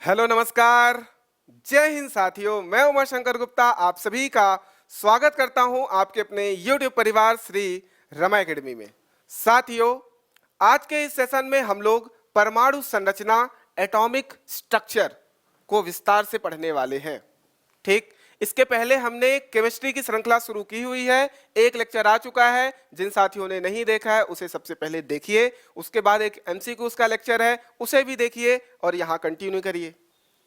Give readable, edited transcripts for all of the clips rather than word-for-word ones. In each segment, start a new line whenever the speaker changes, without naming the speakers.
Hello नमस्कार, जय हिंद साथियों। मैं उमा शंकर गुप्ता आप सभी का स्वागत करता हूं आपके अपने YouTube परिवार श्री रमा एकेडमी में। साथियों, आज के इस सेशन में हम लोग परमाणु संरचना एटॉमिक स्ट्रक्चर को विस्तार से पढ़ने वाले हैं। ठीक, इसके पहले हमने केमिस्ट्री की श्रृंखला शुरू की हुई है। एक लेक्चर आ चुका है, जिन साथियों ने नहीं देखा है उसे सबसे पहले देखिए। उसके बाद एक एमसीक्यूज का लेक्चर है, उसे भी देखिए और यहाँ कंटिन्यू करिए।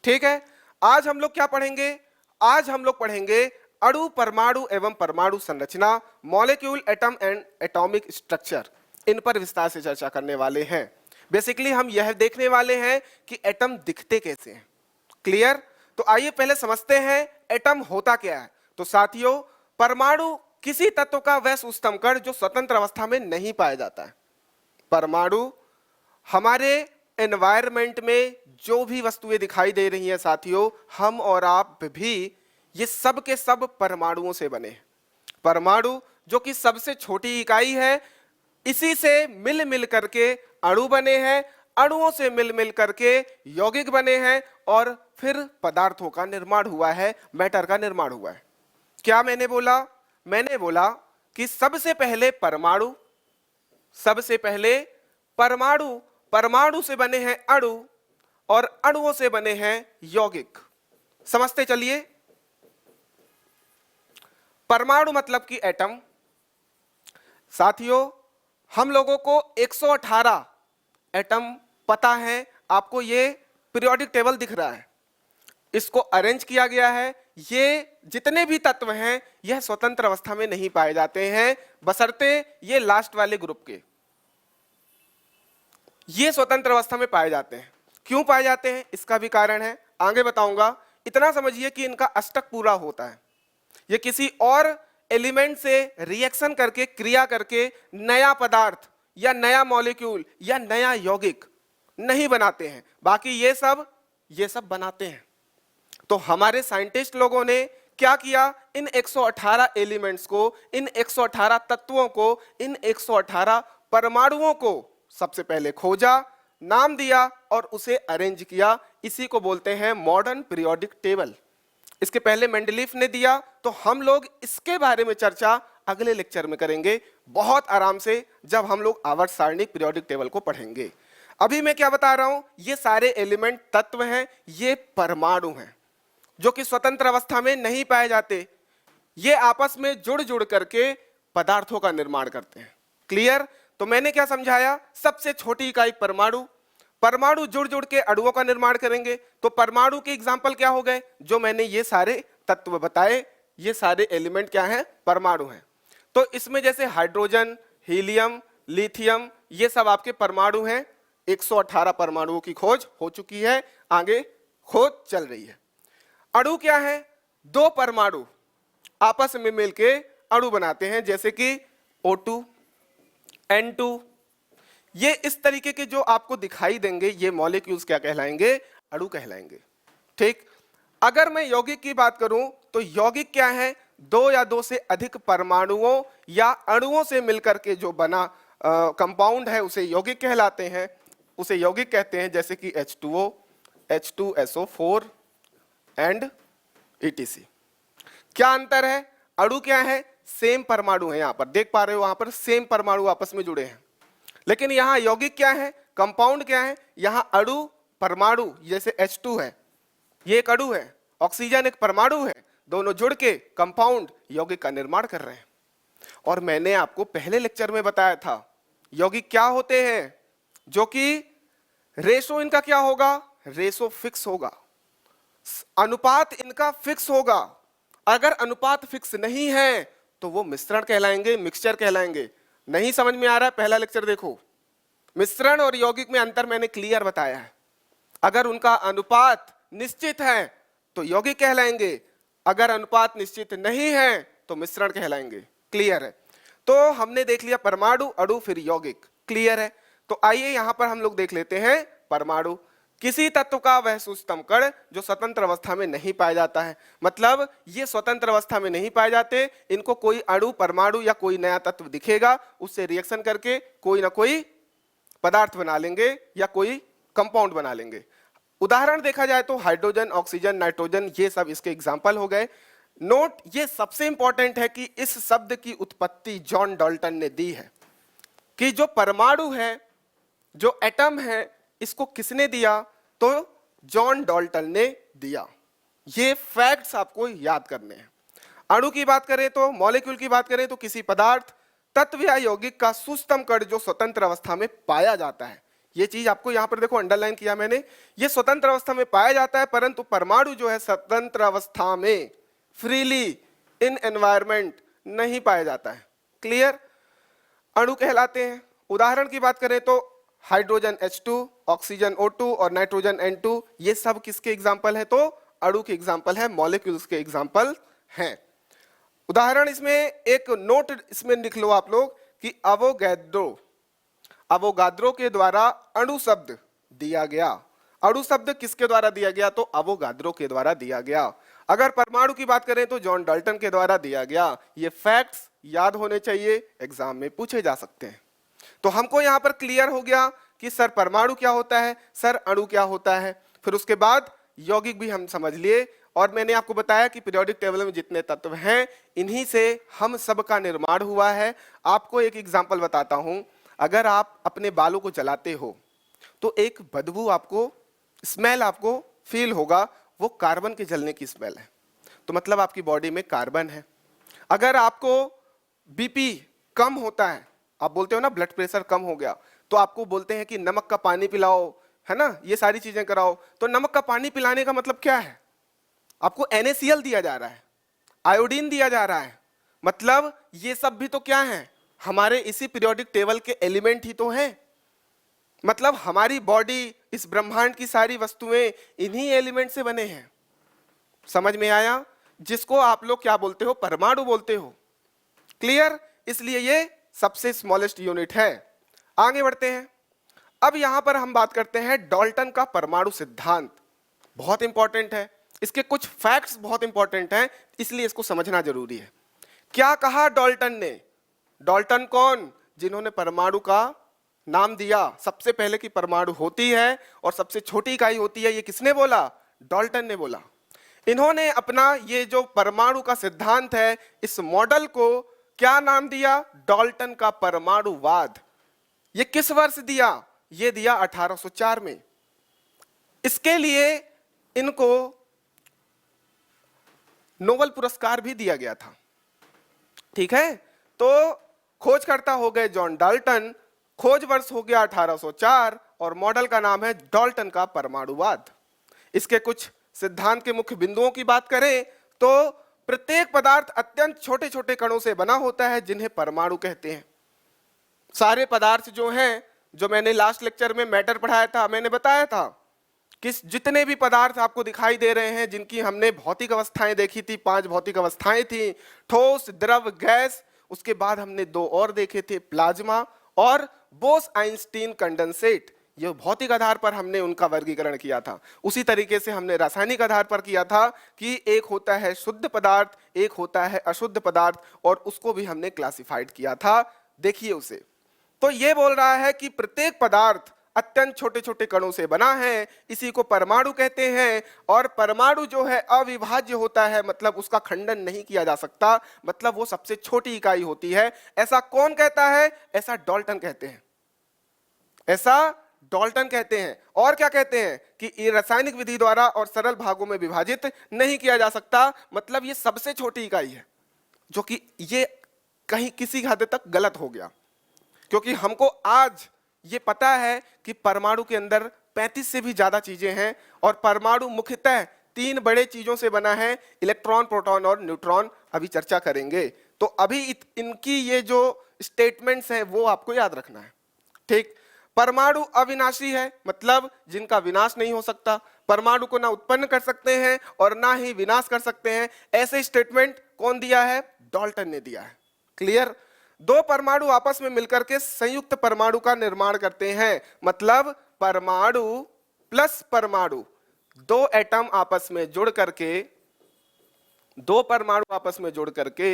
ठीक है, आज हम लोग क्या पढ़ेंगे? आज हम लोग पढ़ेंगे अणु, परमाणु एवं परमाणु संरचना, molecule, atom and atomic structure. इन पर विस्तार से चर्चा करने वाले हैं। बेसिकली हम यह देखने वाले हैं कि एटम दिखते कैसे हैं। क्लियर? तो आइए पहले समझते हैं एटम होता क्या है। तो साथियों, परमाणु किसी तत्व का वह सूक्ष्म कण जो स्वतंत्र अवस्था में नहीं पाया जाता है। परमाणु हमारे एनवायरनमेंट में जो भी वस्तुएं दिखाई दे रही हैं साथियों, हम और आप भी ये सब के सब परमाणुओं से बने हैं। परमाणु जो कि सबसे छोटी इकाई है, इसी से मिल मिल करके अणु बने हैं, अणुओं से मिल मिल करके यौगिक बने हैं और फिर पदार्थों का निर्माण हुआ है, मैटर का निर्माण हुआ है। क्या मैंने बोला? मैंने बोला कि सबसे पहले परमाणु, सबसे पहले परमाणु, परमाणु से बने हैं अणु और अणुओं से बने हैं यौगिक। समझते चलिए। परमाणु मतलब कि एटम। साथियों, हम लोगों को 118 एटम पता है। आपको ये पीरियोडिक टेबल दिख रहा है, इसको अरेंज किया गया है। ये जितने भी तत्व हैं यह स्वतंत्र अवस्था में नहीं पाए जाते हैं, बशर्ते ये लास्ट वाले ग्रुप के, ये स्वतंत्र अवस्था में पाए जाते हैं। क्यों पाए जाते हैं इसका भी कारण है, आगे बताऊंगा। इतना समझिए कि इनका अष्टक पूरा होता है। ये किसी और एलिमेंट से रिएक्शन करके, क्रिया करके नया पदार्थ या नया मॉलिक्यूल या नया यौगिक नहीं बनाते हैं, बाकी ये सब बनाते हैं। तो हमारे साइंटिस्ट लोगों ने क्या किया? इन 118 एलिमेंट्स को, इन 118 तत्वों को, इन 118 परमाणुओं को सबसे पहले खोजा, नाम दिया और उसे अरेंज किया। इसी को बोलते हैं मॉडर्न पीरियोडिक टेबल। इसके पहले मेंडलीफ ने दिया, तो हम लोग इसके बारे में चर्चा अगले लेक्चर में करेंगे बहुत आराम से, जब हम लोग आवर्त सारणी पीरियोडिक टेबल को पढ़ेंगे। अभी मैं क्या बता रहा हूं, ये सारे एलिमेंट तत्व हैं, ये परमाणु हैं जो कि स्वतंत्र अवस्था में नहीं पाए जाते। ये आपस में जुड़ जुड़ करके पदार्थों का निर्माण करते हैं। क्लियर? तो मैंने क्या समझाया? सबसे छोटी इकाई परमाणु, परमाणु जुड़ जुड़ के अणुओं का निर्माण करेंगे। तो परमाणु के एग्जाम्पल क्या हो गए? जो मैंने ये सारे तत्व बताए, ये सारे एलिमेंट क्या हैं? परमाणु हैं। तो इसमें जैसे हाइड्रोजन, हीलियम, लिथियम, ये सब आपके परमाणु हैं। 118 परमाणुओं की खोज हो चुकी है, आगे खोज चल रही है। अणु क्या है? दो परमाणु आपस में मिलके अणु बनाते हैं, जैसे कि O2, N2। ये इस तरीके के जो आपको दिखाई देंगे, ये मॉलिक्यूल्स क्या कहलाएंगे? अणु कहलाएंगे। ठीक। अगर मैं यौगिक की बात करूं तो यौगिक क्या है? दो या दो से अधिक परमाणुओं या अणुओं से मिलकर के जो बना कंपाउंड है उसे यौगिक कहलाते हैं, उसे यौगिक कहते हैं। जैसे कि H2O, H2SO4 एंड ETC। क्या अंतर है? अणु क्या है? सेम परमाणु है, यहां पर देख पा रहे हो, वहां पर सेम परमाणु आपस में जुड़े हैं। लेकिन यहां यौगिक क्या है? कंपाउंड क्या है? यहां अणु, परमाणु, जैसे H2 है, ये एक अणु है, ऑक्सीजन एक परमाणु है, दोनों जुड़ के कंपाउंड यौगिक का निर्माण कर रहे हैं। और मैंने आपको पहले लेक्चर में बताया था यौगिक क्या होते हैं, जो कि रेशो इनका क्या होगा? रेशो फिक्स होगा, अनुपात इनका फिक्स होगा। अगर अनुपात फिक्स नहीं है तो वो मिश्रण कहलाएंगे, मिक्सचर कहलाएंगे। नहीं समझ में आ रहा है? पहला लेक्चर देखो। मिश्रण और यौगिक में अंतर मैंने क्लियर बताया है। अगर उनका अनुपात निश्चित है तो यौगिक कहलाएंगे, अगर अनुपात निश्चित नहीं है तो मिश्रण कहलाएंगे। क्लियर है? तो हमने देख लिया परमाणु, अणु, फिर यौगिक। क्लियर है? तो आइए यहां पर हम लोग देख लेते हैं परमाणु। किसी तत्व का वह सूक्ष्म कण जो स्वतंत्र अवस्था में नहीं पाया जाता है। मतलब ये स्वतंत्र अवस्था में नहीं पाए जाते, इनको कोई अणु, परमाणु या कोई नया तत्व दिखेगा, उससे रिएक्शन करके कोई ना कोई पदार्थ बना लेंगे या कोई कंपाउंड बना लेंगे। उदाहरण देखा जाए तो हाइड्रोजन, ऑक्सीजन, नाइट्रोजन, ये सब इसके एग्जाम्पल हो गए। नोट ये सबसे इंपॉर्टेंट है कि इस शब्द की उत्पत्ति जॉन डाल्टन ने दी है, कि जो परमाणु है, जो एटम है, इसको किसने दिया? तो जॉन डाल्टन ने दिया। ये फैक्ट्स आपको याद करने हैं। अणु की बात करें तो, मॉलिक्यूल की बात करें तो किसी पदार्थ, तत्व या यौगिक का सूक्ष्मतम कण जो स्वतंत्र अवस्था में पाया जाता है। ये चीज आपको यहां पर देखो अंडरलाइन किया मैंने, ये स्वतंत्र अवस्था में पाया जाता है, परंतु परमाणु जो है स्वतंत्र अवस्था में फ्रीली इन एनवायरमेंट नहीं पाया जाता है। क्लियर? अणु कहलाते हैं। उदाहरण की बात करें तो हाइड्रोजन H2, ऑक्सीजन O2 और नाइट्रोजन N2, ये सब किसके एग्जाम्पल है? तो अणु के एग्जाम्पल है, मॉलिक्यूल्स के एग्जाम्पल हैं। उदाहरण इसमें एक नोट इसमें लिख लो आप लोग कि अवोगाद्रो के द्वारा अणु शब्द दिया गया। अणु शब्द किसके द्वारा दिया गया? तो अवोगाद्रो के द्वारा दिया गया। अगर परमाणु की बात करें तो जॉन डाल्टन के द्वारा दिया गया। ये फैक्ट्स याद होने चाहिए, एग्जाम में पूछे जा सकते हैं। तो हमको यहां पर क्लियर हो गया कि सर परमाणु क्या होता है, सर अणु क्या होता है। फिर उसके बाद यौगिक भी हम समझ लिए, और मैंने आपको बताया कि पीरियोडिक टेबल में जितने तत्व हैं, इन्हीं से हम सब का निर्माण हुआ है। आपको एक एग्जांपल बताता हूं। अगर आप अपने बालों को जलाते हो तो एक बदबू आपको, स्मेल आपको फील होगा, वो कार्बन के जलने की स्मेल है। तो मतलब आपकी बॉडी में कार्बन है। अगर आपको बीपी कम होता है, आप बोलते हो ना ब्लड प्रेशर कम हो गया, तो आपको बोलते हैं कि नमक का पानी पिलाओ, है ना, ये सारी चीजें कराओ। तो नमक का पानी पिलाने का मतलब क्या है? आपको NaCl दिया जा रहा है, आयोडीन दिया जा रहा है। मतलब ये सब भी तो क्या है? हमारे इसी पीरियोडिक टेबल के एलिमेंट ही तो हैं। मतलब हमारी बॉडी, इस ब्रह्मांड की सारी वस्तुएं इन्हीं एलिमेंट से बने हैं। समझ में आया? जिसको आप लोग क्या बोलते हो? परमाणु बोलते हो। क्लियर? इसलिए ये सबसे स्मॉलेस्ट यूनिट है। आगे बढ़ते हैं। अब यहां पर हम बात करते हैं डाल्टन का परमाणु सिद्धांत। बहुत इंपॉर्टेंट है, इसके कुछ फैक्ट्स बहुत इंपॉर्टेंट हैं, इसलिए इसको समझना जरूरी है। क्या कहा डाल्टन ने? डाल्टन कौन? जिन्होंने परमाणु का नाम दिया। सबसे पहले की परमाणु होती है और सबसे छोटी इकाई होती है, ये किसने बोला? डाल्टन ने बोला। इन्होंने अपना ये जो परमाणु का सिद्धांत है, इस मॉडल को क्या नाम दिया? डाल्टन का परमाणुवाद। ये किस वर्ष दिया? ये दिया 1804 में। इसके लिए इनको नोबेल पुरस्कार भी दिया गया था। ठीक है? तो खोजकर्ता हो गए जॉन डाल्टन, खोज वर्ष हो गया 1804 और मॉडल का नाम है डाल्टन का परमाणुवाद। इसके कुछ सिद्धांत के मुख्य बिंदुओं की बात करें तो प्रत्येक पदार्थ अत्यंत छोटे छोटे कणों से बना होता है, जिन्हें परमाणु कहते हैं। सारे पदार्थ जो हैं, जो मैंने लास्ट लेक्चर में मैटर पढ़ाया था, मैंने बताया था कि जितने भी पदार्थ आपको दिखाई दे रहे हैं, जिनकी हमने भौतिक अवस्थाएं देखी थी, 5 भौतिक अवस्थाएं थी, ठोस, द्रव, गैस। उसके बाद हमने 2 और देखे थे, प्लाज्मा और बोस-आइंस्टीन कंडेंसेट। ये भौतिक आधार पर हमने उनका वर्गीकरण किया था। उसी तरीके से हमने रासायनिक आधार पर किया था कि एक होता है शुद्ध पदार्थ, एक होता है अशुद्ध पदार्थ, और उसको भी हमने क्लासिफाइड किया था। देखिए उसे। तो ये बोल रहा है कि प्रत्येक पदार्थ अत्यंत छोटे छोटे कणों से बना है, इसी को परमाणु कहते हैं। और परमाणु जो है अविभाज्य होता है, मतलब उसका खंडन नहीं किया जा सकता, मतलब वो सबसे छोटी इकाई होती है। ऐसा कौन कहता है? ऐसा डाल्टन कहते हैं। ऐसा डाल्टन कहते हैं। और क्या कहते हैं कि ये रासायनिक विधि द्वारा और सरल भागों में विभाजित नहीं किया जा सकता, मतलब ये सबसे छोटी इकाई है। जो कि ये कहीं किसी हद तक गलत हो गया, क्योंकि हमको आज ये पता है कि परमाणु के अंदर 35 से भी ज्यादा चीजें हैं, और परमाणु मुख्यतः 3 बड़े चीजों से बना है, इलेक्ट्रॉन, प्रोटॉन और न्यूट्रॉन। अभी चर्चा करेंगे। तो अभी इनकी ये जो स्टेटमेंट्स हैं वो आपको याद रखना है। ठीक? परमाणु अविनाशी है, मतलब जिनका विनाश नहीं हो सकता। परमाणु को ना उत्पन्न कर सकते हैं और ना ही विनाश कर सकते हैं। ऐसे स्टेटमेंट कौन दिया है? डाल्टन ने दिया है। क्लियर? 2 परमाणु आपस में मिलकर के संयुक्त परमाणु का निर्माण करते हैं, मतलब परमाणु प्लस परमाणु, 2 एटम आपस में जुड़ करके, 2 परमाणु आपस में जुड़ करके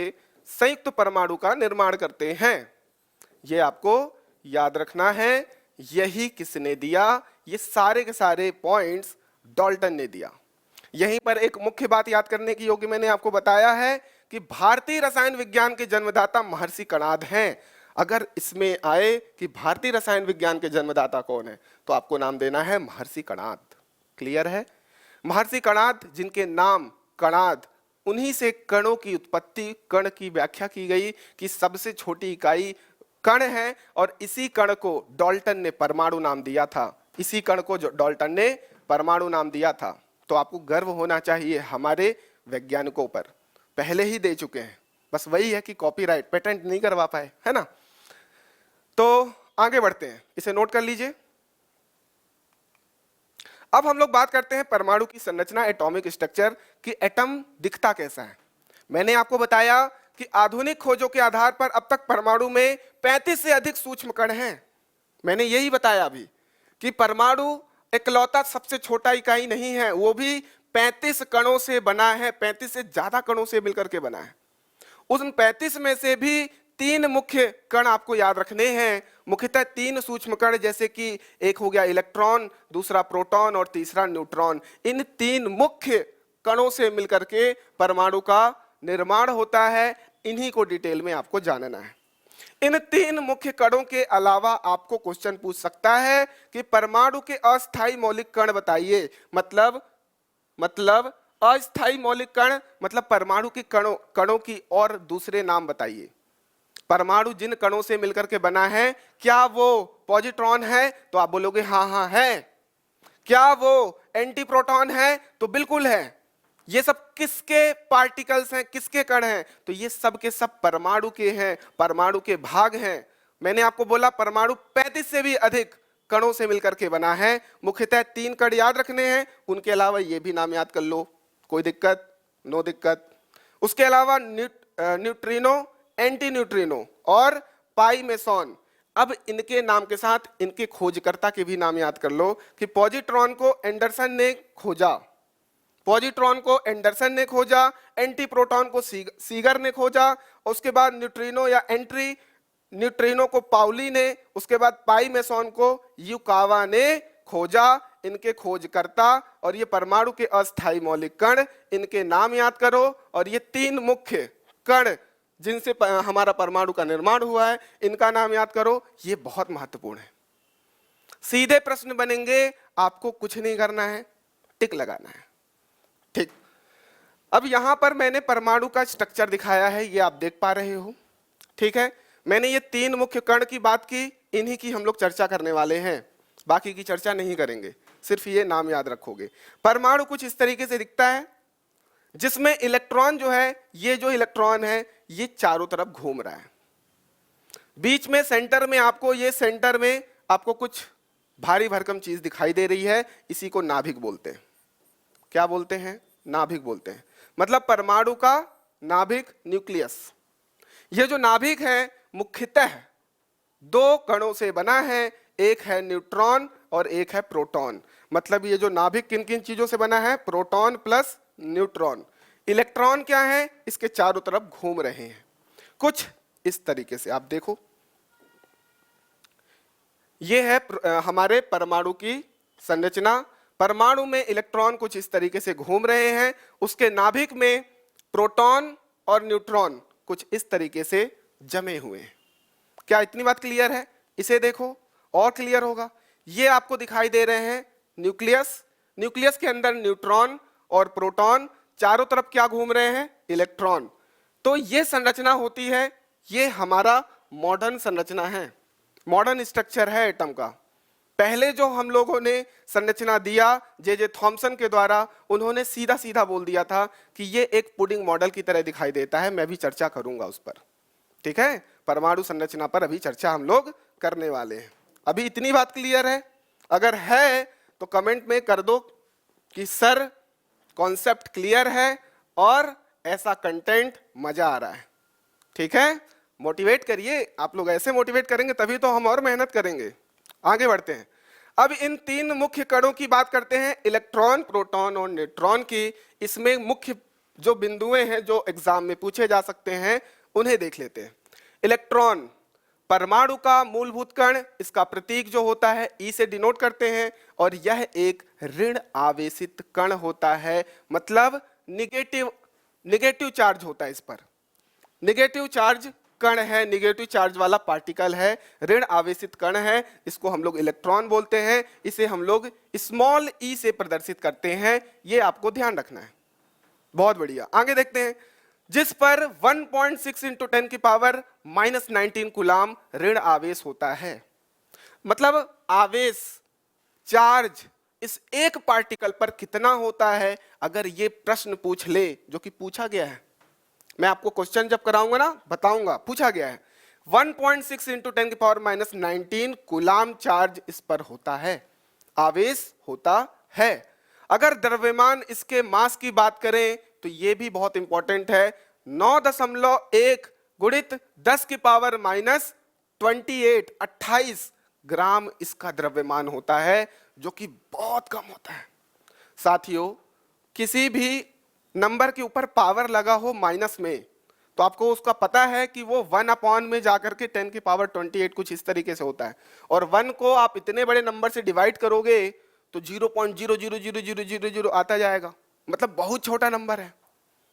संयुक्त परमाणु का निर्माण करते हैं। ये आपको याद रखना है। यही किसने दिया? ये सारे के सारे पॉइंट्स डाल्टन ने दिया। यहीं पर एक मुख्य बात याद करने की योग्य मैंने आपको बताया है कि भारतीय रसायन विज्ञान के जन्मदाता महर्षि कणाद हैं। अगर इसमें आए कि भारतीय रसायन विज्ञान के जन्मदाता कौन है, तो आपको नाम देना है महर्षि कणाद। क्लियर है? महर्षि कणाद, जिनके नाम कणाद, उन्हीं से कणों की उत्पत्ति, कण की व्याख्या की गई कि सबसे छोटी इकाई कण है, और इसी कण को डाल्टन ने परमाणु नाम दिया था। इसी कण को जो डाल्टन ने परमाणु नाम दिया था। तो आपको गर्व होना चाहिए हमारे वैज्ञानिकों पर, पहले ही दे चुके हैं, बस वही है कि कॉपीराइट पेटेंट नहीं करवा पाए, है ना। तो आगे बढ़ते हैं, इसे नोट कर लीजिए। अब हम लोग बात करते हैं परमाणु की संरचना, एटॉमिक स्ट्रक्चर, कि एटम दिखता कैसा है। मैंने आपको बताया कि आधुनिक खोजों के आधार पर अब तक परमाणु में 35 से अधिक सूक्ष्म कण हैं। मैंने यही बताया अभी कि परमाणु इकलौता सबसे छोटा इकाई नहीं है, वो भी 35 कणों से बना है, 35 से ज्यादा कणों से मिलकर के बना है। उन 35 में से भी 3 मुख्य कण आपको याद रखने हैं, मुख्यतः 3 सूक्ष्म कण, जैसे कि एक हो गया इलेक्ट्रॉन, दूसरा प्रोटॉन और तीसरा न्यूट्रॉन। इन 3 मुख्य कणों से मिलकर के परमाणु का निर्माण होता है। इन्हीं को डिटेल में आपको जानना है। इन 3 मुख्य कणों के अलावा आपको क्वेश्चन पूछ सकता है कि परमाणु के अस्थायी मौलिक कण बताइए। मतलब अस्थायी मौलिक कण मतलब परमाणु के कणों की और दूसरे नाम बताइए। परमाणु जिन कणों से मिलकर के बना है, क्या वो पॉजिट्रॉन है? तो आप बोलोगे हाँ हाँ है। क्या वो एंटी प्रोटॉन है? तो बिल्कुल है। ये सब किसके पार्टिकल्स हैं, किसके कण हैं? तो ये सब के सब परमाणु के हैं, परमाणु के भाग हैं। मैंने आपको बोला परमाणु 35 से भी अधिक कणों से मिलकर के बना है। मुख्यतः 3 कण याद रखने हैं, उनके अलावा ये भी नाम याद कर लो, कोई दिक्कत? नो दिक्कत। उसके अलावा न्यूट्रिनो, एंटी न्यूट्रिनो और पाई मेसॉन। अब इनके नाम के साथ इनके खोजकर्ता के भी नाम याद कर लो कि पॉजिट्रॉन को एंडरसन ने खोजा, पॉजिट्रॉन को एंडरसन ने खोजा, एंटी प्रोटॉन को सीगर ने खोजा, उसके बाद न्यूट्रिनो या एंट्री न्यूट्रिनो को पाउली ने, उसके बाद पाई मेसॉन को युकावा ने खोजा। इनके खोजकर्ता और ये परमाणु के अस्थायी मौलिक कण, इनके नाम याद करो। और ये 3 मुख्य कण जिनसे हमारा परमाणु का निर्माण हुआ है, इनका नाम याद करो। ये बहुत महत्वपूर्ण है। सीधे प्रश्न बनेंगे, आपको कुछ नहीं करना है, टिक लगाना है। ठीक, अब यहां पर मैंने परमाणु का स्ट्रक्चर दिखाया है, ये आप देख पा रहे हो। ठीक है, मैंने ये 3 मुख्य कण की बात की, इन्हीं की हम लोग चर्चा करने वाले हैं, बाकी की चर्चा नहीं करेंगे, सिर्फ ये नाम याद रखोगे। परमाणु कुछ इस तरीके से दिखता है, जिसमें इलेक्ट्रॉन जो है, ये जो इलेक्ट्रॉन है ये चारों तरफ घूम रहा है। बीच में सेंटर में आपको, ये सेंटर में आपको कुछ भारी भरकम चीज दिखाई दे रही है, इसी को नाभिक बोलते हैं। क्या बोलते हैं? नाभिक बोलते हैं। मतलब परमाणु का नाभिक, न्यूक्लियस। ये जो नाभिक है मुख्यतः 2 कणों से बना है, एक है न्यूट्रॉन और एक है प्रोटॉन। मतलब ये जो नाभिक किन किन चीजों से बना है? Proton plus neutron. इलेक्ट्रॉन क्या है? इसके चारों तरफ घूम रहे हैं, कुछ इस तरीके से। आप देखो, ये है हमारे परमाणु की संरचना। परमाणु में इलेक्ट्रॉन कुछ इस तरीके से घूम रहे हैं, उसके नाभिक में प्रोटॉन और न्यूट्रॉन कुछ इस तरीके से जमे हुए हैं। क्या इतनी बात क्लियर है? इसे देखो और क्लियर होगा। ये आपको दिखाई दे रहे हैं न्यूक्लियस। न्यूक्लियस के अंदर न्यूट्रॉन और प्रोटॉन, चारों तरफ क्या घूम रहे हैं? इलेक्ट्रॉन। तो ये संरचना होती है, ये हमारा मॉडर्न संरचना है, मॉडर्न स्ट्रक्चर है एटम का। पहले जो हम लोगों ने संरचना दिया जे थॉमसन के द्वारा, उन्होंने सीधा सीधा बोल दिया था कि ये एक पुडिंग मॉडल की तरह दिखाई देता है। मैं भी चर्चा करूंगा उस पर। ठीक है, परमाणु संरचना पर अभी चर्चा हम लोग करने वाले हैं। अभी इतनी बात क्लियर है? अगर है तो कमेंट में कर दो कि सर कॉन्सेप्ट क्लियर है और ऐसा कंटेंट मजा आ रहा है। ठीक है, मोटिवेट करिए। आप लोग ऐसे मोटिवेट करेंगे तभी तो हम और मेहनत करेंगे। आगे बढ़ते हैं। अब इन 3 मुख्य कणों की बात करते हैं, इलेक्ट्रॉन, प्रोटॉन और न्यूट्रॉन की। इसमें मुख्य जो बिंदुएं हैं जो एग्जाम में पूछे जा सकते हैं, उन्हें देख लेते हैं। इलेक्ट्रॉन, परमाणु का मूलभूत कण, इसका प्रतीक जो होता है ई से डिनोट करते हैं, और यह एक ऋण आवेशित कण होता है, मतलब निगेटिव चार्ज होता है इस पर, निगेटिव चार्ज कण है, निगेटिव चार्ज वाला पार्टिकल है, ऋण आवेशित कण है, इसको हम लोग इलेक्ट्रॉन बोलते हैं, इसे हम लोग स्मॉल ई से प्रदर्शित करते हैं, ये आपको ध्यान रखना है। बहुत बढ़िया, आगे देखते हैं। जिस पर 1.6 इंटू 10 की पावर -19 कूलाम ऋण आवेश होता है, मतलब आवेश चार्ज इस एक पार्टिकल पर कितना होता है, अगर ये प्रश्न पूछ ले, जो कि पूछा गया है, मैं आपको क्वेश्चन जब कराऊंगा ना बताऊंगा, पूछा गया है 1.6 इंटू 10 की पावर -19 कूलाम चार्ज इस पर होता है, आवेश होता है। अगर द्रव्यमान इसके मास की बात करें तो ये भी बहुत इंपॉर्टेंट है, 9.1 गुणित 10 की पावर -28 ग्राम इसका द्रव्यमान होता है, जो कि बहुत कम होता है। साथियों, किसी भी नंबर के ऊपर पावर लगा हो माइनस में, तो आपको उसका पता है कि वो 1 अपॉन में जाकर के 10 की पावर 28 कुछ इस तरीके से होता है, और 1 को आप इतने बड़े नंबर से डिवाइड करोगे तो 0.00000 आता जाएगा, मतलब बहुत छोटा नंबर है,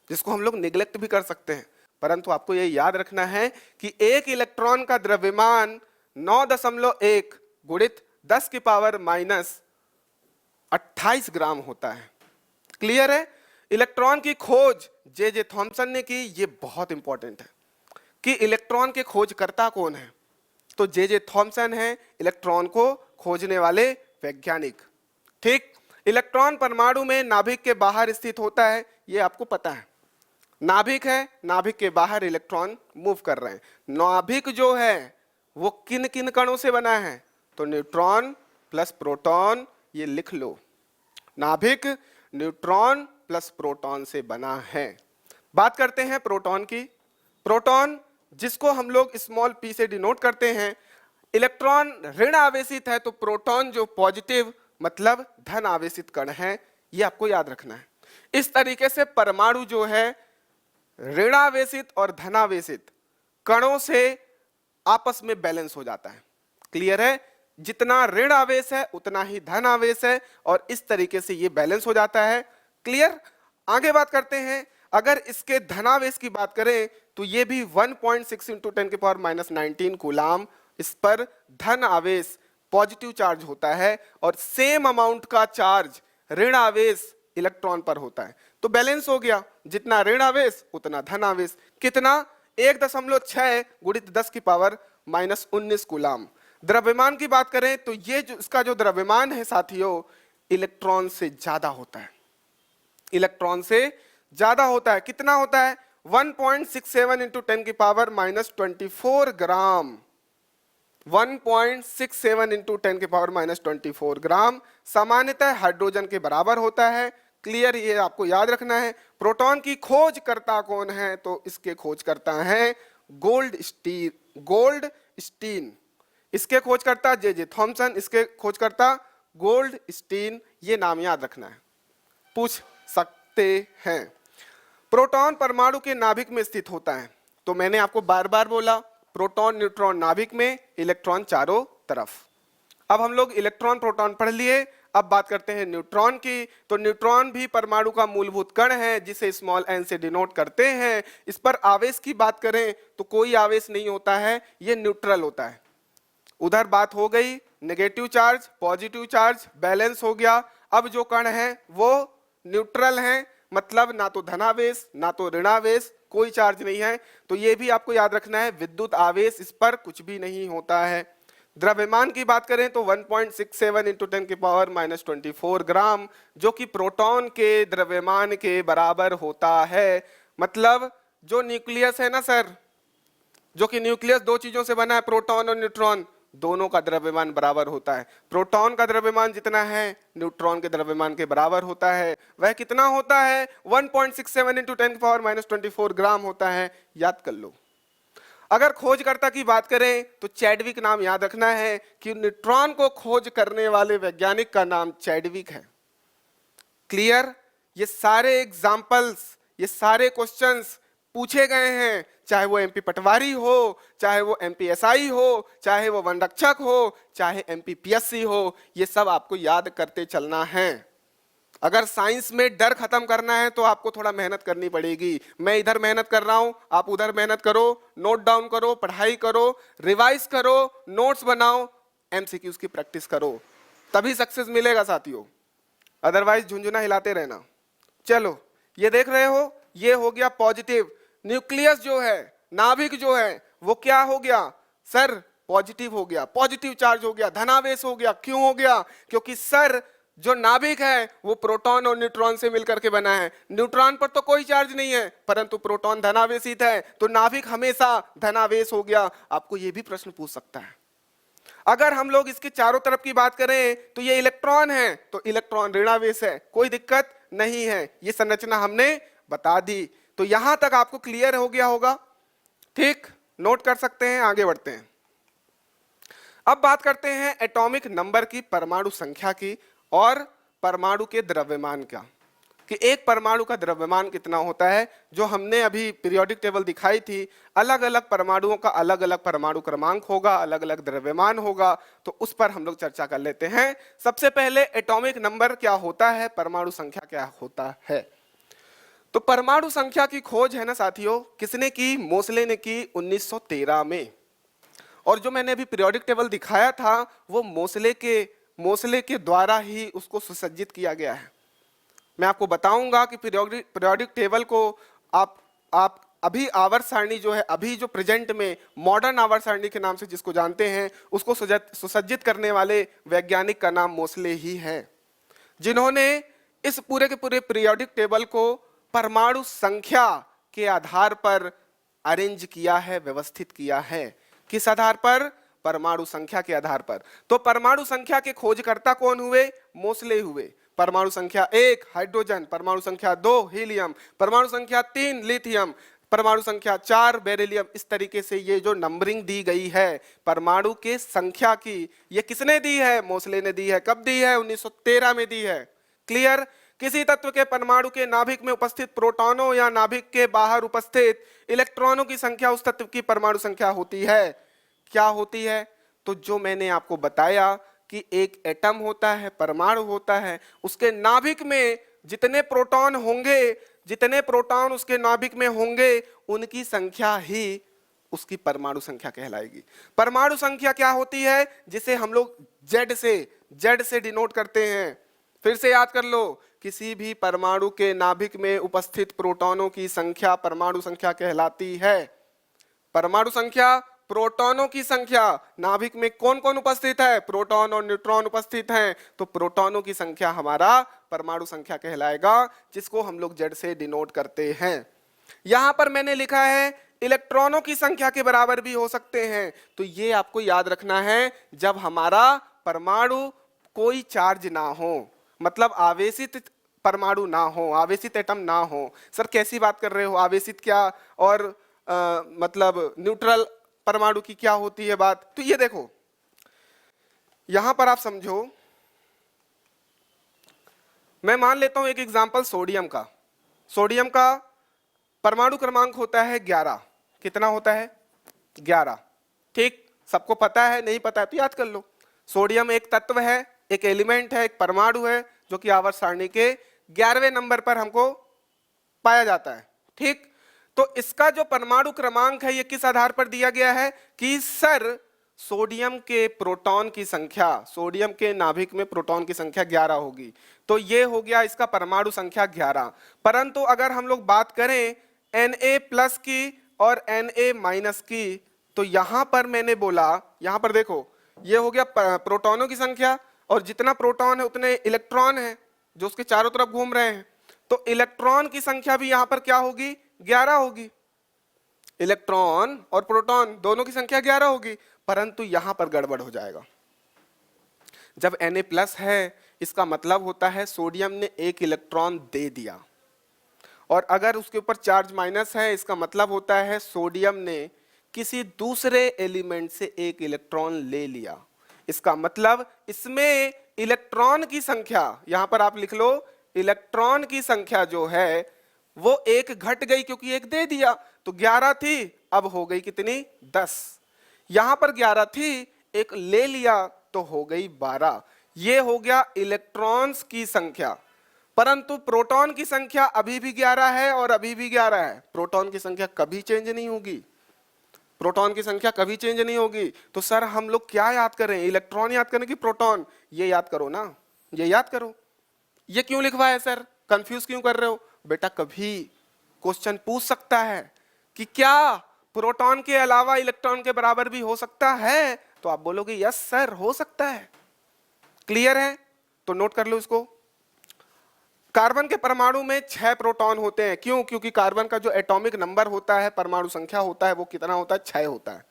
जिसको हम लोग निगलेक्ट भी कर सकते हैं। परंतु आपको ये याद रखना है कि एक इलेक्ट्रॉन का द्रव्यमान 9.1 गुणित 10 की पावर -28 ग्राम होता है। क्लियर है? इलेक्ट्रॉन की खोज जे थॉमसन ने की, ये बहुत इंपॉर्टेंट है कि इलेक्ट्रॉन के खोजकर्ता कौन है, तो जे थॉमसन है इलेक्ट्रॉन को खोजने वाले वैज्ञानिक। ठीक, इलेक्ट्रॉन परमाणु में नाभिक के बाहर स्थित होता है, ये आपको पता है, नाभिक है, नाभिक के बाहर इलेक्ट्रॉन मूव कर रहे हैं। नाभिक जो है वो किन किन कणों से बना है, तो न्यूट्रॉन प्लस प्रोटॉन, ये लिख लो, नाभिक न्यूट्रॉन प्लस प्रोटॉन से बना है। बात करते हैं प्रोटॉन की। प्रोटॉन, जिसको हम लोग स्मॉल p से डिनोट करते हैं, इलेक्ट्रॉन ऋण आवेशित है, तो प्रोटॉन जो पॉजिटिव मतलब धन आवेशित कण है, ये आपको याद रखना है। इस तरीके से परमाणु जो है ऋणावेशित और धनावेशित कणों से आपस में बैलेंस हो जाता है। क्लियर है? जितना ऋण आवेश है उतना ही धन आवेश है, और इस तरीके से ये बैलेंस हो जाता है। क्लियर? आगे बात करते हैं, अगर इसके धनावेश की बात करें तो ये भी 1.6 इंटू 10 की पावर -19 कूलाम इस पर धन आवेश पॉजिटिव चार्ज होता है, और सेम अमाउंट का चार्ज ऋण आवेश इलेक्ट्रॉन पर होता है। तो बैलेंस हो गया, जितना ऋण आवेश उतना धन आवेश। कितना? 1.6 गुणित 10 की पावर -19 कूलाम। द्रव्यमान की बात करें तो ये जो इसका जो द्रव्यमान है साथियों, इलेक्ट्रॉन से ज्यादा होता है, इलेक्ट्रॉन से ज्यादा होता है। कितना होता है? 1.67 इंटू 10 की पावर -24 ग्राम। 1.67 इंटू 10 की पावर -24 ग्राम सामान्यतः हाइड्रोजन के बराबर होता है। क्लियर? ये आपको याद रखना है। प्रोटॉन की खोजकर्ता कौन है, तो इसके खोजकर्ता हैं गोल्डस्टीन। इसके खोजकर्ता जे थॉमसन, इसके खोजकर्ता गोल्डस्टीन। ये नाम याद रखना है, पूछ सकते हैं। प्रोटॉन परमाणु के नाभिक में स्थित होता है, तो मैंने आपको बार बार बोला, प्रोटॉन न्यूट्रॉन नाभिक में, इलेक्ट्रॉन चारों तरफ। अब हम लोग इलेक्ट्रॉन प्रोटॉन पढ़ लिए, अब बात करते हैं न्यूट्रॉन की। तो न्यूट्रॉन भी परमाणु का मूलभूत कण है, जिसे स्मॉल n से डिनोट करते हैं। इस पर आवेश की बात करें तो कोई आवेश नहीं होता है, ये न्यूट्रल होता है। उधर बात हो गई negative charge, positive charge, balance हो गया। अब जो कण है वो न्यूट्रल है, मतलब ना तो धनावेश ना तो ऋणावेश, कोई चार्ज नहीं है। तो ये भी आपको याद रखना है, विद्युत आवेश इस पर कुछ भी नहीं होता है। द्रव्यमान की बात करें तो 1.67 इंटू 10 की पावर -24 ग्राम, जो कि प्रोटॉन के द्रव्यमान के बराबर होता है। मतलब जो न्यूक्लियस है ना सर, जो कि न्यूक्लियस दो चीजों से बना है, प्रोटॉन और न्यूट्रॉन, दोनों का द्रव्यमान बराबर होता है। प्रोटॉन का द्रव्यमान जितना है न्यूट्रॉन के द्रव्यमान के बराबर होता है। वह कितना होता है? 1.67 इंटू 10 की पावर -24 ग्राम होता है। याद कर लो। अगर खोजकर्ता की बात करें तो चैडविक नाम याद रखना है कि न्यूट्रॉन को खोज करने वाले वैज्ञानिक का नाम चैडविक है। क्लियर? ये सारे एग्जाम्पल्स, ये सारे क्वेश्चंस पूछे गए हैं चाहे वो एमपी पटवारी हो, चाहे वो एमपीएसआई हो, चाहे वो वन रक्षक हो, चाहे एमपीपीएससी हो, ये सब आपको याद करते चलना है। अगर साइंस में डर खत्म करना है तो आपको थोड़ा मेहनत करनी पड़ेगी। मैं इधर मेहनत कर रहा हूं, आप उधर मेहनत करो, नोट डाउन करो, पढ़ाई करो, रिवाइज करो, नोट्स बनाओ, एमसीक्यूज की प्रैक्टिस करो, तभी सक्सेस मिलेगा साथियों। अदरवाइज झुंझुना हिलाते रहना। चलो, ये देख रहे हो, ये हो गया पॉजिटिव। न्यूक्लियस जो है, नाभिक जो है, वो क्या हो गया सर? पॉजिटिव हो गया, पॉजिटिव चार्ज हो गया, धनावेश हो गया। क्यों हो गया? क्योंकि सर जो नाभिक है वो प्रोटॉन और न्यूट्रॉन से मिलकर के बना है। न्यूट्रॉन पर तो कोई चार्ज नहीं है, परंतु प्रोटॉन धनावेशित है, तो नाभिक हमेशा धनावेश हो गया। आपको ये भी प्रश्न पूछ सकता है। अगर हम लोग इसके चारों तरफ की बात करें तो ये इलेक्ट्रॉन है, तो इलेक्ट्रॉन ऋणावेश है, कोई दिक्कत नहीं है। ये संरचना हमने बता दी। तो यहां तक आपको क्लियर हो गया होगा, ठीक? नोट कर सकते हैं, आगे बढ़ते हैं। अब बात करते हैं एटॉमिक नंबर की, परमाणु संख्या की और परमाणु के द्रव्यमान का, कि एक परमाणु का द्रव्यमान कितना होता है। जो हमने अभी पीरियोडिक टेबल दिखाई थी, अलग अलग परमाणुओं का अलग अलग परमाणु क्रमांक होगा, अलग अलग द्रव्यमान होगा, तो उस पर हम लोग चर्चा कर लेते हैं। सबसे पहले एटॉमिक नंबर क्या होता है, परमाणु संख्या क्या होता है। तो परमाणु संख्या की खोज है ना साथियों, किसने की? मोसले ने की 1913 में। और जो मैंने अभी पीरियोडिक टेबल दिखाया था वो मोसले के द्वारा ही उसको सुसज्जित किया गया है। मैं आपको बताऊंगा कि पीरियोडिक टेबल को आप अभी आवर्त सारणी जो है, अभी जो प्रेजेंट में मॉडर्न आवर्त सारणी के नाम से जिसको जानते हैं, उसको सुसज्जित करने वाले वैज्ञानिक का नाम मोसले ही है, जिन्होंने इस पूरे के पूरे पीरियोडिक टेबल को परमाणु संख्या के आधार पर अरेंज किया है, व्यवस्थित किया है। किस आधार पर? परमाणु संख्या के आधार पर। तो परमाणु संख्या के खोजकर्ता कौन हुए? मोसले हुए। परमाणु संख्या 1 हाइड्रोजन, परमाणु संख्या 2 हीलियम, परमाणु संख्या 3 लिथियम, परमाणु संख्या 4 बेरिलियम। इस तरीके से ये जो नंबरिंग दी गई है परमाणु के संख्या की, ये किसने दी है? मोसले ने दी है। कब दी है? 1913 में दी है। क्लियर? किसी तत्व के परमाणु के नाभिक में उपस्थित प्रोटॉनों या नाभिक के बाहर उपस्थित इलेक्ट्रॉनों की संख्या उस तत्व की परमाणु संख्या होती है। क्या होती है? तो जो मैंने आपको बताया कि एक एटम होता है, परमाणु होता है, उसके नाभिक में जितने प्रोटॉन होंगे, जितने प्रोटॉन उसके नाभिक में होंगे, उनकी संख्या ही उसकी परमाणु संख्या कहलाएगी। परमाणु संख्या क्या होती है? जिसे हम लोग जेड से डिनोट करते हैं। फिर से याद कर लो, किसी भी परमाणु के नाभिक में उपस्थित प्रोटॉनों की संख्या परमाणु संख्या कहलाती है। परमाणु संख्या, प्रोटॉनों की संख्या, नाभिक में कौन कौन उपस्थित है? प्रोटॉन और न्यूट्रॉन उपस्थित हैं, तो प्रोटॉनों की संख्या हमारा परमाणु संख्या कहलाएगा, जिसको हम लोग जेड से डिनोट करते हैं। यहां पर मैंने लिखा है इलेक्ट्रॉनों की संख्या के बराबर भी हो सकते हैं। तो ये आपको याद रखना है, जब हमारा परमाणु कोई चार्ज ना हो, मतलब आवेशित परमाणु ना हो, आवेशित एटम ना हो। सर कैसी बात कर रहे हो? आवेशित क्या और मतलब न्यूट्रल परमाणु की क्या होती है बात? तो ये देखो, यहां पर आप समझो, मैं मान लेता हूं एक एग्जांपल सोडियम का। सोडियम का परमाणु क्रमांक होता है 11। कितना होता है? 11। ठीक, सबको पता है, नहीं पता है तो याद कर लो। सोडियम एक तत्व है, एक एलिमेंट है, एक परमाणु है, जो कि आवर्त सारणी के 11वें नंबर पर हमको पाया जाता है। ठीक, तो इसका जो परमाणु क्रमांक है ये किस आधार पर दिया गया है कि सर सोडियम के प्रोटॉन की संख्या, सोडियम के नाभिक में प्रोटॉन की संख्या 11 होगी, तो ये हो गया इसका परमाणु संख्या 11। परंतु अगर हम लोग बात करें Na+ की और Na- की, तो यहां पर मैंने बोला, यहां पर देखो, ये हो गया प्रोटॉनों की संख्या, और जितना प्रोटॉन है उतने इलेक्ट्रॉन है जो उसके चारों तरफ घूम रहे हैं, तो इलेक्ट्रॉन की संख्या भी यहां पर क्या होगी? 11 होगी। इलेक्ट्रॉन और प्रोटॉन दोनों की संख्या 11 होगी, परंतु यहां पर गड़बड़ हो जाएगा। जब Na+ है, इसका मतलब होता है सोडियम ने एक इलेक्ट्रॉन दे दिया, और अगर उसके ऊपर चार्ज माइनस है, इसका मतलब होता है सोडियम ने किसी दूसरे एलिमेंट से एक इलेक्ट्रॉन ले लिया। इसका मतलब इसमें इलेक्ट्रॉन की संख्या, यहां पर आप लिख लो, इलेक्ट्रॉन की संख्या जो है वो एक घट गई क्योंकि एक दे दिया, तो 11 थी, अब हो गई कितनी 10। यहां पर 11 थी, एक ले लिया तो हो गई 12। ये हो गया इलेक्ट्रॉन्स की संख्या। परंतु प्रोटॉन की संख्या अभी भी 11 है और अभी भी 11 है। प्रोटॉन की संख्या कभी चेंज नहीं होगी, प्रोटॉन की संख्या कभी चेंज नहीं होगी। तो सर हम लोग क्या याद करें, इलेक्ट्रॉन याद करें कि प्रोटॉन? ये याद करो ना, ये याद करो। ये क्यों लिखवा है सर, कंफ्यूज क्यों कर रहे हो? बेटा कभी क्वेश्चन पूछ सकता है कि क्या प्रोटॉन के अलावा इलेक्ट्रॉन के बराबर भी हो सकता है, तो आप बोलोगे यस सर हो सकता है। क्लियर है? तो नोट कर लो इसको। कार्बन के परमाणु में 6 प्रोटॉन होते हैं। क्यों? क्योंकि कार्बन का जो एटॉमिक नंबर होता है, परमाणु संख्या होता है, वो कितना होता है? 6 होता है।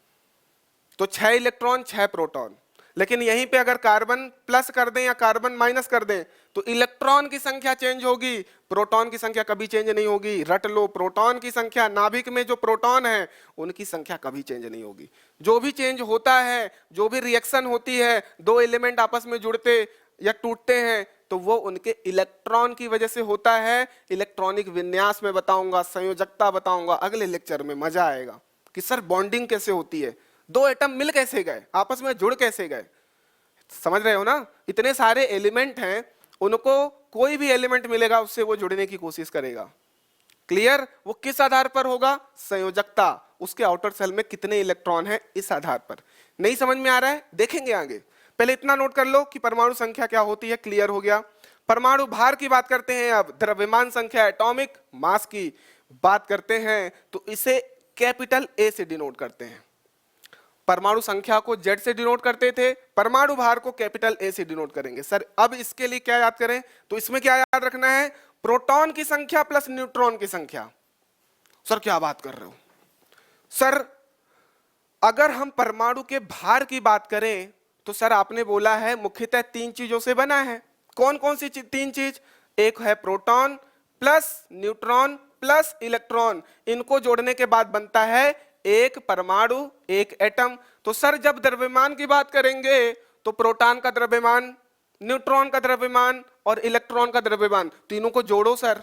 तो 6 इलेक्ट्रॉन 6 प्रोटॉन। लेकिन यहीं पे अगर कार्बन प्लस कर दें या कार्बन माइनस कर दें तो इलेक्ट्रॉन की संख्या चेंज होगी, प्रोटॉन की संख्या कभी चेंज नहीं होगी। रट लो, प्रोटॉन की संख्या, नाभिक में जो प्रोटॉन है उनकी संख्या कभी चेंज नहीं होगी। जो भी चेंज होता है, जो भी रिएक्शन होती है, दो एलिमेंट आपस में जुड़ते या टूटते हैं, तो वो उनके इलेक्ट्रॉन की वजह से होता है। इलेक्ट्रॉनिक विन्यास में बताऊंगा, संयोजकता बताऊंगा अगले लेक्चर में। मजा आएगा कि सर बॉन्डिंग कैसे होती है, दो एटम मिल कैसे गए, आपस में जुड़ कैसे गए। समझ रहे हो ना? इतने सारे एलिमेंट हैं, उनको कोई भी एलिमेंट मिलेगा उससे वो जुड़ने की कोशिश करेगा। क्लियर? वो किस आधार पर होगा? संयोजकता, उसके आउटर सेल में कितने इलेक्ट्रॉन हैं, इस आधार पर। नहीं समझ में आ रहा है? देखेंगे आगे। पहले इतना नोट कर लो कि परमाणु संख्या क्या होती है, क्लियर हो गया। परमाणु भार की बात करते हैं, अब द्रव्यमान संख्या, एटॉमिक मास की बात करते हैं, तो इसे कैपिटल ए से डिनोट करते हैं। परमाणु संख्या को जेड से डिनोट करते थे, परमाणु भार को कैपिटल ए से डिनोट करेंगे। सर अब इसके लिए क्या याद करें? तो इसमें क्या याद रखना है? प्रोटॉन की संख्या प्लस न्यूट्रॉन की संख्या। सर क्या बात कर रहे हो? सर अगर हम परमाणु के भार की बात करें तो सर आपने बोला है मुख्यतः 3 चीजों से बना है। कौन कौन सी 3 चीज? एक है proton plus neutron plus electron, इनको जोड़ने के बाद बनता है एक परमाणु, एक एटम। तो सर जब द्रव्यमान की बात करेंगे तो प्रोटॉन का द्रव्यमान, न्यूट्रॉन का द्रव्यमान और इलेक्ट्रॉन का द्रव्यमान, तीनों को जोड़ो सर,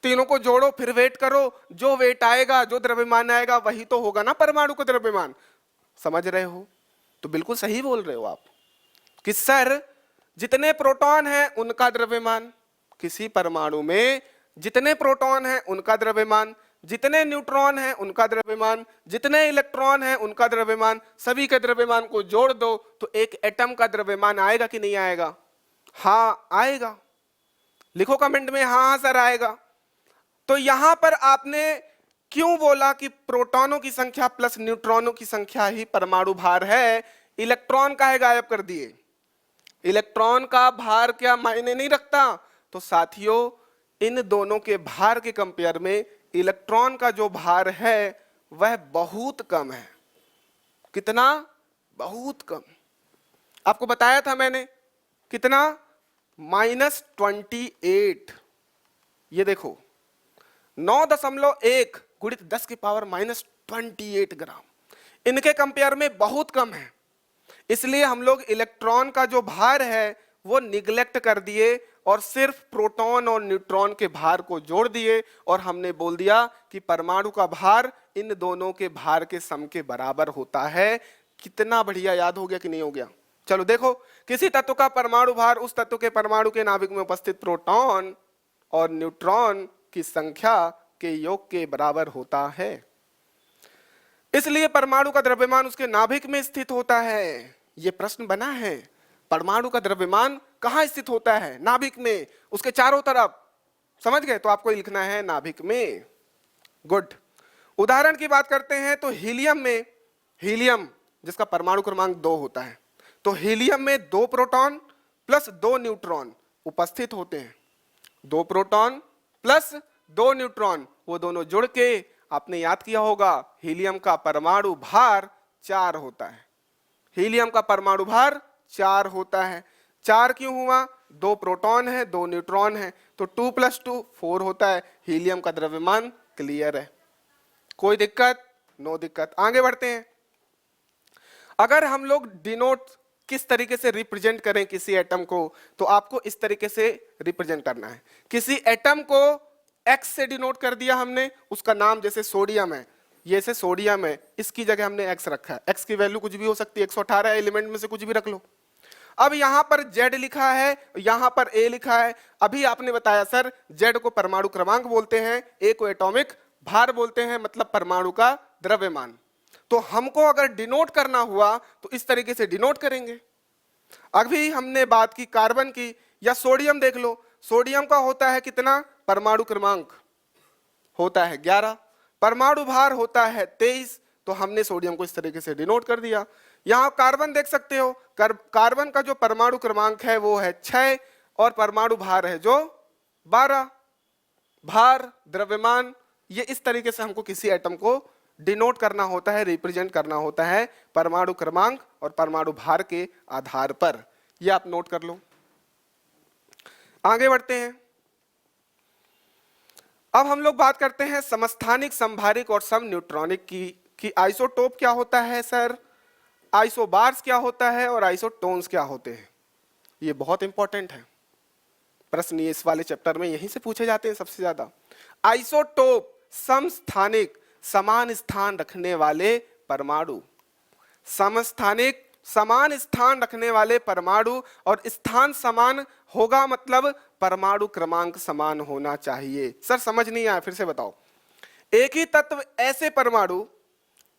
तीनों को जोड़ो, फिर वेट करो, जो वेट आएगा, जो द्रव्यमान आएगा वही तो होगा ना परमाणु का द्रव्यमान। समझ रहे हो? तो बिल्कुल सही बोल रहे हो आप कि सर जितने प्रोटॉन हैं उनका द्रव्यमान, किसी परमाणु में जितने प्रोटॉन हैं उनका द्रव्यमान, जितने न्यूट्रॉन हैं उनका द्रव्यमान, जितने इलेक्ट्रॉन हैं उनका द्रव्यमान, सभी के द्रव्यमान को जोड़ दो तो एक एटम का द्रव्यमान आएगा कि नहीं आएगा? हाँ आएगा। लिखो कमेंट में हाँ हाँ सर आएगा। तो यहां पर आपने क्यों बोला कि प्रोटॉनों की संख्या प्लस न्यूट्रॉनों की संख्या ही परमाणु भार है? इलेक्ट्रॉन का है गायब कर दिए। इलेक्ट्रॉन का भार क्या मायने नहीं रखता? तो साथियों इन दोनों के भार के कंपेयर में इलेक्ट्रॉन का जो भार है वह बहुत कम है। कितना? बहुत कम। आपको बताया था मैंने कितना? -28। ये देखो 9.1 गुणित 10 की पावर -28 ग्राम, इनके कंपेयर में बहुत कम है। इसलिए हम लोग इलेक्ट्रॉन का जो भार है वो निगलेक्ट कर दिए और सिर्फ प्रोटॉन और न्यूट्रॉन के भार को जोड़ दिए और हमने बोल दिया कि परमाणु का भार इन दोनों के भार के सम के बराबर होता है। कितना बढ़िया, याद हो गया कि नहीं हो गया? चलो देखो, किसी तत्व का परमाणु भार उस तत्व के परमाणु के नाभिक में उपस्थित प्रोटॉन और न्यूट्रॉन की संख्या के योग के बराबर होता है। इसलिए परमाणु का द्रव्यमान उसके नाभिक में स्थित होता है। यह प्रश्न बना है, परमाणु का द्रव्यमान कहां स्थित होता है? नाभिक में, उसके चारों तरफ। समझ गए? तो आपको लिखना है नाभिक में। गुड। उदाहरण की बात करते हैं तो हीलियम में, हीलियम जिसका परमाणु क्रमांक 2 होता है, तो हीलियम में 2 प्रोटॉन प्लस 2 न्यूट्रॉन उपस्थित होते हैं। 2 प्रोटॉन प्लस 2 न्यूट्रॉन, वो दोनों जुड़ के आपने याद किया होगा हीलियम का परमाणु भार 4 होता है। हीलियम का परमाणु भार 4 होता है। 4 क्यों हुआ? 2 प्रोटॉन है, 2 न्यूट्रॉन है, तो 2 + 2 4 होता है। हीलियम का द्रव्यमान क्लियर है, कोई दिक्कत? नो दिक्कत। आगे बढ़ते हैं। अगर हम लोग डिनोट किस तरीके से रिप्रेजेंट करें किसी एटम को, तो आपको इस तरीके से रिप्रेजेंट करना है। किसी एटम को एक्स से डिनोट कर दिया हमने, उसका नाम जैसे सोडियम है, ये से सोडियम है, इसकी जगह हमने एक्स रखा है। एक्स की वैल्यू कुछ भी हो सकती है, 118 एलिमेंट में से कुछ भी रख लो। अब यहां पर Z लिखा है, यहां पर A लिखा है। अभी आपने बताया सर Z को परमाणु क्रमांक बोलते हैं, A को एटॉमिक भार बोलते हैं, मतलब परमाणु का द्रव्यमान। तो हमको अगर डिनोट करना हुआ तो इस तरीके से डिनोट करेंगे। अभी हमने बात की कार्बन की, या सोडियम देख लो, सोडियम का होता है कितना, परमाणु क्रमांक होता है 11, परमाणु भार होता है 23, तो हमने सोडियम को इस तरीके से डिनोट कर दिया। यहां कार्बन देख सकते हो, कार्बन का जो परमाणु क्रमांक है वो है 6 और परमाणु भार है जो 12। भार, द्रव्यमान, ये इस तरीके से हमको किसी एटम को डिनोट करना होता है, रिप्रेजेंट करना होता है परमाणु क्रमांक और परमाणु भार के आधार पर। ये आप नोट कर लो। आगे बढ़ते हैं। अब हम लोग बात करते हैं समस्थानिक, संभारिक और सम न्यूट्रॉनिक की, कि आइसोटोप क्या होता है सर, आइसोबार्स क्या होता है और आइसोटोन्स क्या होते हैं। ये बहुत इंपॉर्टेंट है, प्रश्न ये इस वाले चैप्टर में यहीं से पूछे जाते हैं सबसे ज्यादा। आइसोटोप समस्थानिक, समान स्थान रखने वाले परमाणु, समस्थानिक समान स्थान रखने वाले परमाणु, और स्थान समान होगा मतलब परमाणु क्रमांक समान होना चाहिए। सर समझ नहीं आया, फिर से बताओ। एक ही तत्व ऐसे परमाणु,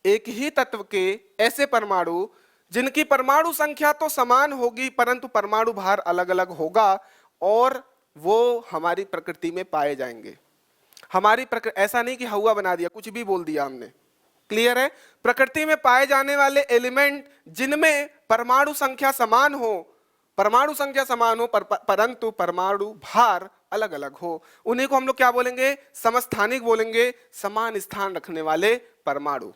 एक ही तत्व के ऐसे परमाणु जिनकी परमाणु संख्या तो समान होगी परंतु परमाणु भार अलग अलग होगा, और वो हमारी प्रकृति में पाए जाएंगे। हमारी प्रकृति, ऐसा नहीं कि हवा बना दिया, कुछ भी बोल दिया हमने, क्लियर है। प्रकृति में पाए जाने वाले एलिमेंट जिनमें परमाणु संख्या समान हो, परमाणु संख्या समान हो परंतु परमाणु भार अलग अलग हो, उन्हीं को हम लोग क्या बोलेंगे, समस्थानिक बोलेंगे, समान स्थान रखने वाले परमाणु।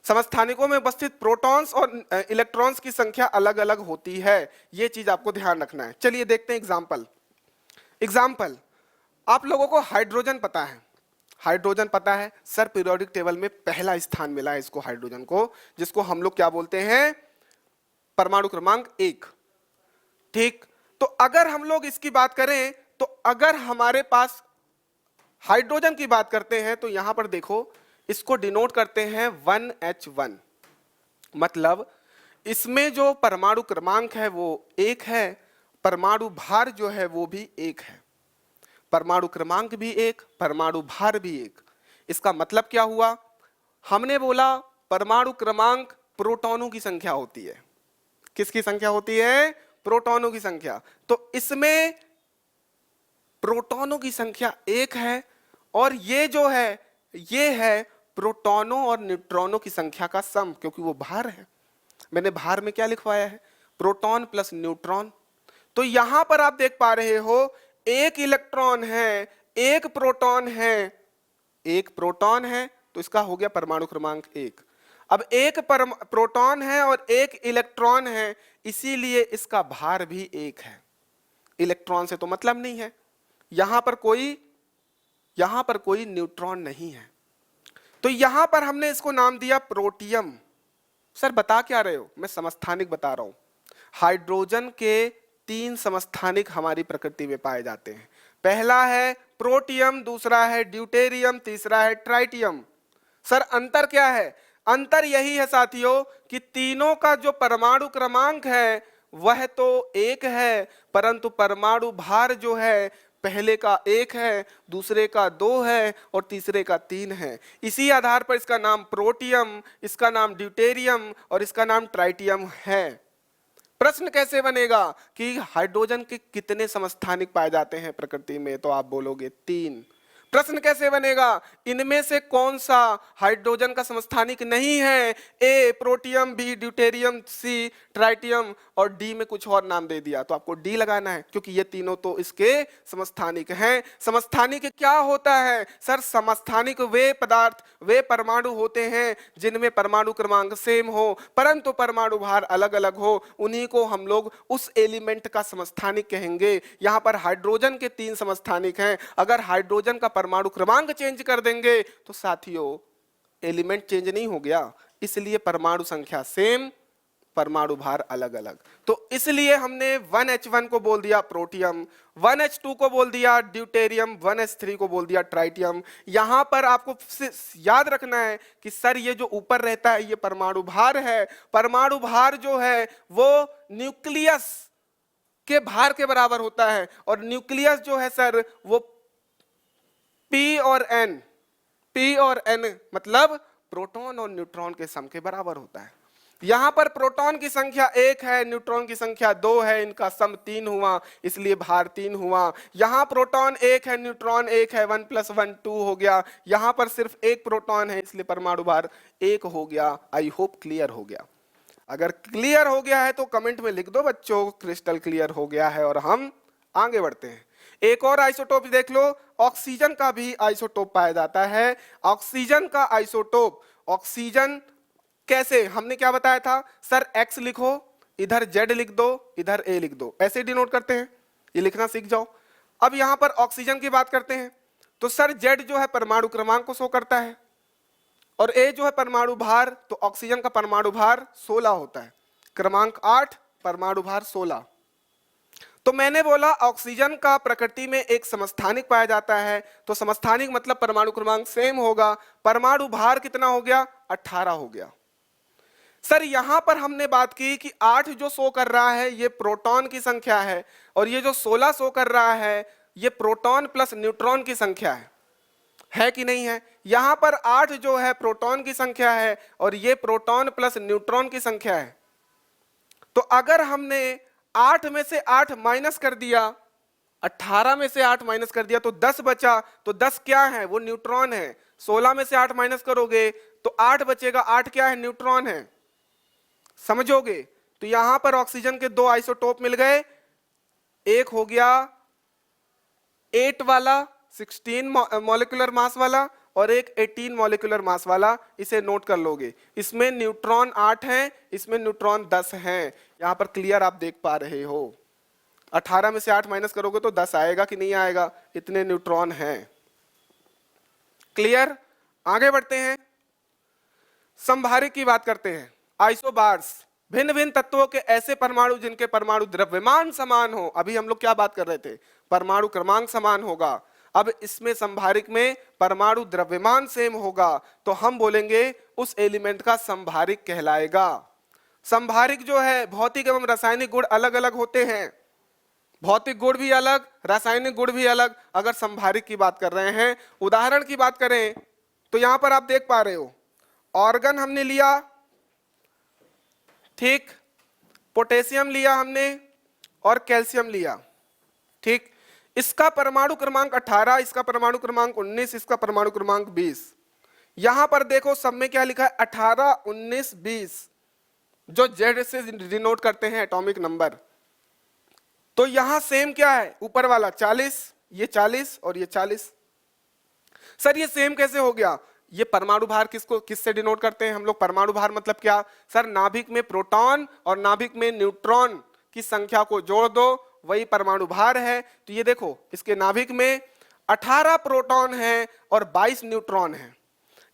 समस्थानिकों में उपस्थित प्रोटॉन्स और इलेक्ट्रॉन्स की संख्या अलग अलग होती है, यह चीज आपको ध्यान रखना है। चलिए देखते हैं एग्जाम्पल। आप लोगों को हाइड्रोजन पता है, हाइड्रोजन पता है सर, पीरियोडिक टेबल में पहला स्थान मिला है इसको, हाइड्रोजन को, जिसको हम लोग क्या बोलते हैं, परमाणु क्रमांक 1। ठीक, तो अगर हम लोग इसकी बात करें तो अगर हमारे पास हाइड्रोजन की बात करते हैं तो यहां पर देखो इसको डिनोट करते हैं 1H1, मतलब इसमें जो परमाणु क्रमांक है वो 1 है, परमाणु भार जो है वो भी 1 है, परमाणु क्रमांक भी 1, परमाणु भार भी 1। इसका मतलब क्या हुआ, हमने बोला परमाणु क्रमांक प्रोटॉनों की संख्या होती है। किसकी संख्या होती है, प्रोटॉनों की संख्या। तो इसमें प्रोटॉनों की संख्या 1 है, और ये जो है ये है प्रोटॉनों और न्यूट्रॉनों की संख्या का सम, क्योंकि वो भार है। मैंने भार में क्या लिखवाया है, प्रोटॉन प्लस न्यूट्रॉन। तो यहां पर आप देख पा रहे हो, एक इलेक्ट्रॉन है, एक प्रोटॉन है, एक प्रोटॉन है, तो इसका हो गया परमाणु क्रमांक 1। अब एक प्रोटॉन है और एक इलेक्ट्रॉन है, इसीलिए इसका भार भी 1 है। इलेक्ट्रॉन से तो मतलब नहीं है, यहां पर कोई न्यूट्रॉन नहीं है, तो यहां पर हमने इसको नाम दिया प्रोटियम। सर बता क्या रहे हो, मैं समस्थानिक बता रहा हूं। हाइड्रोजन के 3 समस्थानिक हमारी प्रकृति में पाए जाते हैं। पहला है प्रोटियम, दूसरा है ड्यूटेरियम, तीसरा है ट्राइटियम। सर अंतर क्या है, अंतर यही है साथियों कि तीनों का जो परमाणु क्रमांक है वह तो 1 है, परंतु परमाणु भार जो है पहले का 1 है, दूसरे का 2 है और तीसरे का 3 है। इसी आधार पर इसका नाम प्रोटियम, इसका नाम ड्यूटेरियम और इसका नाम ट्राइटियम है। प्रश्न कैसे बनेगा कि हाइड्रोजन के कितने समस्थानिक पाए जाते हैं प्रकृति में, तो आप बोलोगे 3। प्रश्न कैसे बनेगा, इनमें से कौन सा हाइड्रोजन का समस्थानिक नहीं है, ए प्रोटियम, बी ड्यूटेरियम, सी ट्राइटियम और डी में कुछ और नाम दे दिया, तो आपको डी लगाना है, क्योंकि ये तीनों तो इसके समस्थानिक हैं। समस्थानिक क्या होता है सर, समस्थानिक वे पदार्थ, वे परमाणु होते हैं जिनमें परमाणु क्रमांक सेम हो परंतु परमाणु भार अलग अलग हो, उन्हीं को हम लोग उस एलिमेंट का समस्थानिक कहेंगे। यहाँ पर हाइड्रोजन के 3 समस्थानिक हैं, अगर हाइड्रोजन का परमाणु क्रमांक चेंज कर देंगे तो साथियों एलिमेंट चेंज नहीं हो गया, इसलिए परमाणु संख्या सेम परमाणु भार अलग अलग। तो इसलिए हमने 1H1 को बोल दिया प्रोटियम, 1H2 को बोल दिया ड्यूटेरियम, 1H3 को बोल दिया ट्राइटियम। यहां पर आपको याद रखना है कि सर ये जो ऊपर रहता है ये परमाणु भार है। परमाणु भार जो है वो न्यूक्लियस के भार के बराबर होता है, और न्यूक्लियस जो है सर वो P और N मतलब प्रोटॉन और न्यूट्रॉन के सम के बराबर होता है। यहां पर प्रोटॉन की संख्या 1 है, न्यूट्रॉन की संख्या 2 है, इनका सम 3 हुआ, इसलिए भार 3 हुआ। यहां प्रोटॉन 1 है, न्यूट्रॉन 1 है, 1 + 1 2 हो गया। यहां पर सिर्फ एक प्रोटॉन है, इसलिए परमाणु भार 1 हो गया। आई होप क्लियर हो गया। अगर क्लियर हो गया है तो कमेंट में लिख दो बच्चों क्रिस्टल क्लियर हो गया है, और हम आगे बढ़ते हैं। एक और आइसोटोप देख लो, ऑक्सीजन का भी आइसोटोप पाया जाता है। ऑक्सीजन का आइसोटोप, ऑक्सीजन कैसे, हमने क्या बताया था सर, X लिखो, इधर Z लिख दो, इधर A लिख दो, ऐसे डिनोट करते हैं, ये लिखना सीख जाओ। अब यहां पर ऑक्सीजन की बात करते हैं तो सर Z जो है परमाणु क्रमांक को शो करता है, और A जो है परमाणु भार। तो ऑक्सीजन का परमाणु भार 16 होता है, क्रमांक 8, परमाणु भार 16। तो मैंने बोला ऑक्सीजन का प्रकृति में एक समस्थानिक पाया जाता है, तो समस्थानिक मतलब परमाणु क्रमांक सेम होगा। परमाणु भार कितना हो गया, 18 हो गया। सर यहां पर हमने बात की कि 8 जो शो कर रहा है ये प्रोटॉन की संख्या है, और ये जो 16 शो कर रहा है ये प्रोटॉन प्लस न्यूट्रॉन की संख्या है कि नहीं है। यहां पर 8 जो है प्रोटॉन की संख्या है, और ये प्रोटॉन प्लस न्यूट्रॉन की संख्या है। तो अगर हमने 8 में से 8 माइनस कर दिया, 18 में से 8 माइनस कर दिया तो 10 बचा। तो 10 क्या है, वो न्यूट्रॉन है। 16 में से 8 माइनस करोगे तो 8 बचेगा, 8 क्या है, न्यूट्रॉन है। समझोगे। तो यहां पर ऑक्सीजन के 2 आइसोटोप मिल गए, एक हो गया 8 वाला 16 मॉलिक्यूलर मास वाला, और एक 18 मॉलिक्यूलर मास वाला। इसे नोट कर लोगे, इसमें न्यूट्रॉन 8 हैं, इसमें न्यूट्रॉन 10 हैं। यहां पर क्लियर आप देख पा रहे हो। 18 में से 8 माइनस करोगे तो 10 आएगा कि नहीं आएगा, इतने न्यूट्रॉन हैं। क्लियर। आगे बढ़ते हैं, संभारिक की बात करते हैं। आइसोबार्स, भिन्न भिन्न तत्वों के ऐसे परमाणु जिनके परमाणु द्रव्यमान समान हो। अभी हम लोग क्या बात कर रहे थे, परमाणु क्रमांक समान होगा। अब इसमें संभारिक में परमाणु द्रव्यमान सेम होगा, तो हम बोलेंगे उस एलिमेंट का संभारिक कहलाएगा। संभारिक जो है भौतिक एवं रासायनिक गुण अलग अलग होते हैं, भौतिक गुण भी अलग, रासायनिक गुण भी अलग। अगर संभारिक की बात कर रहे हैं, उदाहरण की बात करें तो यहां पर आप देख पा रहे हो, ऑर्गन हमने लिया, ठीक, पोटेशियम लिया हमने और कैल्शियम लिया, ठीक। इसका परमाणु क्रमांक 18, इसका परमाणु क्रमांक 19, इसका परमाणु क्रमांक 20। यहां पर देखो सब में क्या लिखा है, 18, 19, 20, जो जेड से डिनोट करते हैं एटॉमिक नंबर। तो यहां सेम क्या है, ऊपर वाला 40, ये 40 और ये 40। सर ये सेम कैसे हो गया, ये परमाणु भार किससे डिनोट करते हैं हम लोग, परमाणु भार मतलब क्या सर, नाभिक में प्रोटॉन और नाभिक में न्यूट्रॉन की संख्या को जोड़ दो, वही परमाणु भार है। तो ये देखो इसके नाभिक में 18 प्रोटॉन है और 22 न्यूट्रॉन है,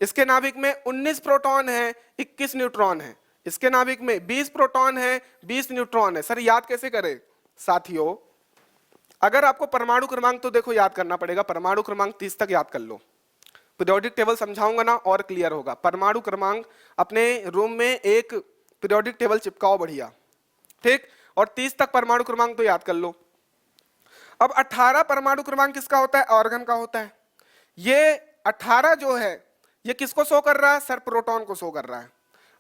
इसके नाभिक में 19 प्रोटॉन है, 21 न्यूट्रॉन है, इसके नाभिक में 20 प्रोटॉन है, 20 न्यूट्रॉन है। सर याद कैसे करें साथियों, अगर आपको परमाणु क्रमांक तो देखो याद करना पड़ेगा, परमाणु क्रमांक 30 तक याद कर लो, पीरियोडिक टेबल समझाऊंगा ना और क्लियर होगा। परमाणु क्रमांक अपने रूम में एक पीरियोडिक टेबल चिपकाओ बढ़िया, ठीक, और 30 तक परमाणु क्रमांक तो याद कर लो। अब 18 परमाणु क्रमांक किसका होता है, ऑर्गन का होता है। ये 18 जो है ये किसको शो कर रहा है सर, प्रोटॉन को शो कर रहा है,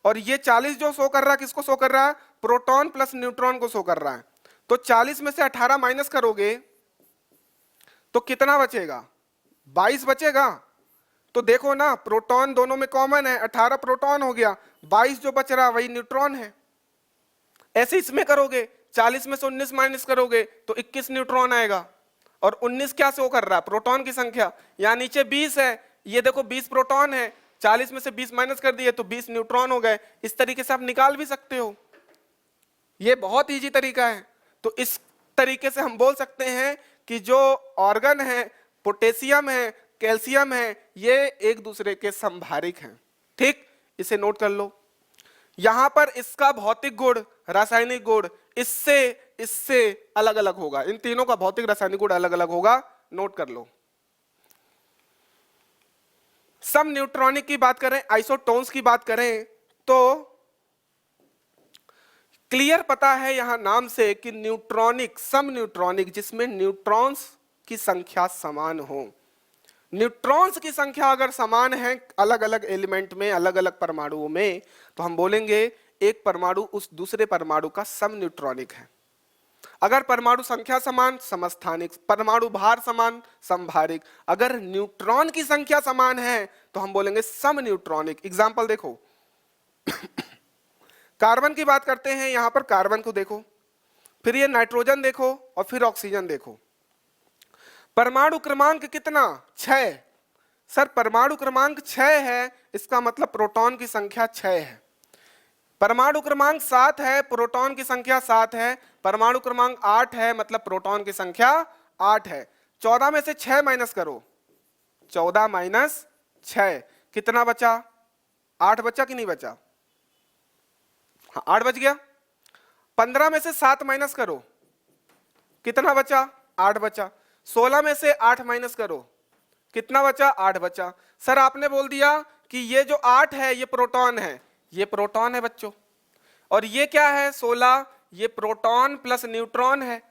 और ये 40 जो शो कर रहा है किसको शो कर रहा है, प्रोटॉन प्लस न्यूट्रॉन को शो कर रहा है। तो 40 में से 18 माइनस करोगे तो कितना बचेगा, 22 बचेगा। तो देखो ना प्रोटॉन दोनों में कॉमन है, 18 प्रोटॉन हो गया, 22 जो बच रहा वही न्यूट्रॉन है। ऐसे इसमें करोगे, 40 में से 19 माइनस करोगे तो 21 न्यूट्रॉन आएगा, और 19 क्या शो कर रहा है, प्रोटॉन की संख्या। यहाँ नीचे 20 है, ये देखो 20 प्रोटॉन है, 40 में से 20 माइनस कर दिए तो 20 न्यूट्रॉन हो गए। इस तरीके से आप निकाल भी सकते हो, ये बहुत इजी तरीका है। तो इस तरीके से हम बोल सकते हैं कि जो ऑर्गन है, पोटेशियम है, कैल्शियम है, ये एक दूसरे के संभारिक हैं, ठीक, इसे नोट कर लो। यहां पर इसका भौतिक गुण, रासायनिक गुण इससे इससे अलग अलग होगा। इन तीनों का भौतिक रासायनिक गुण अलग अलग होगा, नोट कर लो। सम न्यूट्रॉनिक की बात करें, आइसोटोन्स की बात करें तो क्लियर पता है यहां नाम से कि न्यूट्रॉनिक, सम न्यूट्रॉनिक जिसमें न्यूट्रॉन्स की संख्या समान हो। न्यूट्रॉन्स की संख्या अगर समान है अलग अलग एलिमेंट में, अलग अलग परमाणुओं में, तो हम बोलेंगे एक परमाणु उस दूसरे परमाणु का सम न्यूट्रॉनिक है। अगर परमाणु संख्या समान, समस्थानिक, परमाणु भार समान, समभारिक। अगर न्यूट्रॉन की संख्या समान है तो हम बोलेंगे सम न्यूट्रॉनिक। एग्जाम्पल देखो, कार्बन की बात करते हैं, यहां पर कार्बन को देखो, फिर ये नाइट्रोजन देखो और फिर ऑक्सीजन देखो। परमाणु क्रमांक कितना? 6। सर परमाणु क्रमांक 6 है, इसका मतलब प्रोटॉन की संख्या 6 है। परमाणु क्रमांक 7 है, प्रोटॉन की संख्या 7 है। परमाणु क्रमांक 8 है, मतलब प्रोटॉन की संख्या 8 है। 14 में से 6 माइनस करो, 14 माइनस 6 कितना बचा? 8 बचा कि नहीं बचा? हाँ 8 बच गया। 15 में से 7 माइनस करो, कितना बचा? 8 बचा। 16 में से 8 माइनस करो, कितना बचा? 8 बचा। सर आपने बोल दिया कि ये जो 8 है ये प्रोटॉन है, ये प्रोटॉन है बच्चों, और ये क्या है? 16, ये प्रोटॉन प्लस न्यूट्रॉन है।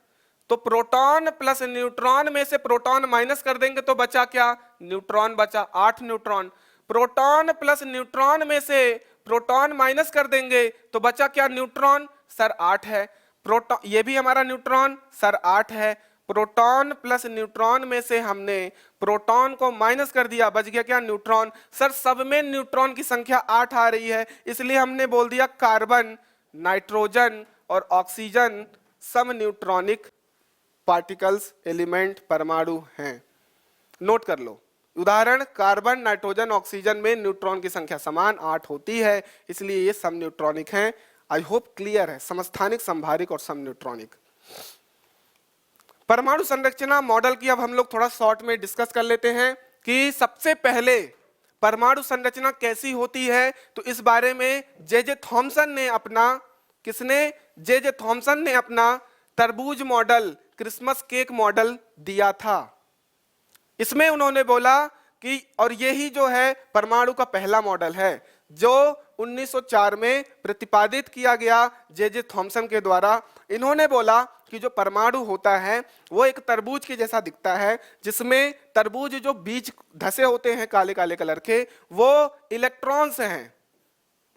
तो प्रोटॉन प्लस न्यूट्रॉन में से प्रोटॉन माइनस कर देंगे तो बचा क्या? न्यूट्रॉन बचा, 8 न्यूट्रॉन। प्रोटॉन प्लस न्यूट्रॉन में से प्रोटॉन माइनस कर देंगे तो बचा क्या? न्यूट्रॉन। सर 8 है। प्रोटॉन, ये भी हमारा न्यूट्रॉन, सर 8 है। प्रोटॉन प्लस न्यूट्रॉन में से हमने प्रोटॉन को माइनस कर दिया, बच गया क्या? न्यूट्रॉन। सर सब में न्यूट्रॉन की संख्या 8 आ रही है, इसलिए हमने बोल दिया कार्बन, नाइट्रोजन और ऑक्सीजन सम न्यूट्रॉनिक पार्टिकल्स, एलिमेंट, परमाणु हैं। नोट कर लो, उदाहरण कार्बन, नाइट्रोजन, ऑक्सीजन में न्यूट्रॉन की संख्या समान 8 होती है, इसलिए ये सम न्यूट्रॉनिक हैं। आई होप क्लियर है। समस्थानिक, संभारिक और सम न्यूट्रॉनिक। परमाणु संरचना मॉडल की अब हम लोग थोड़ा शॉर्ट में डिस्कस कर लेते हैं कि सबसे पहले परमाणु संरचना कैसी होती है। तो इस बारे में जे थॉमसन ने अपना, किसने? जे थॉमसन ने अपना तरबूज मॉडल, क्रिसमस केक मॉडल दिया था। इसमें उन्होंने बोला कि, और यही जो है परमाणु का पहला मॉडल है जो 1904 में प्रतिपादित किया गया जे थॉमसन के द्वारा। इन्होंने बोला कि जो परमाणु होता है वो एक तरबूज के जैसा दिखता है, जिसमें तरबूज जो बीज धसे होते हैं काले काले कलर के, वो इलेक्ट्रॉन्स हैं,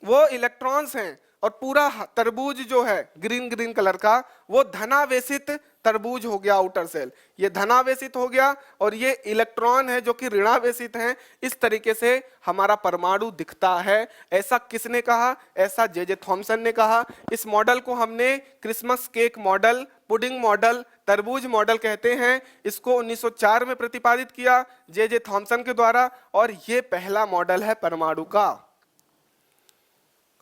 वो इलेक्ट्रॉन्स हैं, और पूरा तरबूज जो है ग्रीन ग्रीन कलर का, वो धनावेशित तरबूज हो गया, आउटर सेल ये धनावेशित हो गया, और ये इलेक्ट्रॉन है जो कि ऋणावेशित हैं। इस तरीके से हमारा परमाणु दिखता है। ऐसा किसने कहा? ऐसा जे थॉमसन ने कहा। इस मॉडल को हमने Christmas cake model, pudding model, तरबूज मॉडल कहते हैं। इसको 1904 में प्रतिपादित किया जे थॉमसन के द्वारा, और ये पहला मॉडल है परमाणु का।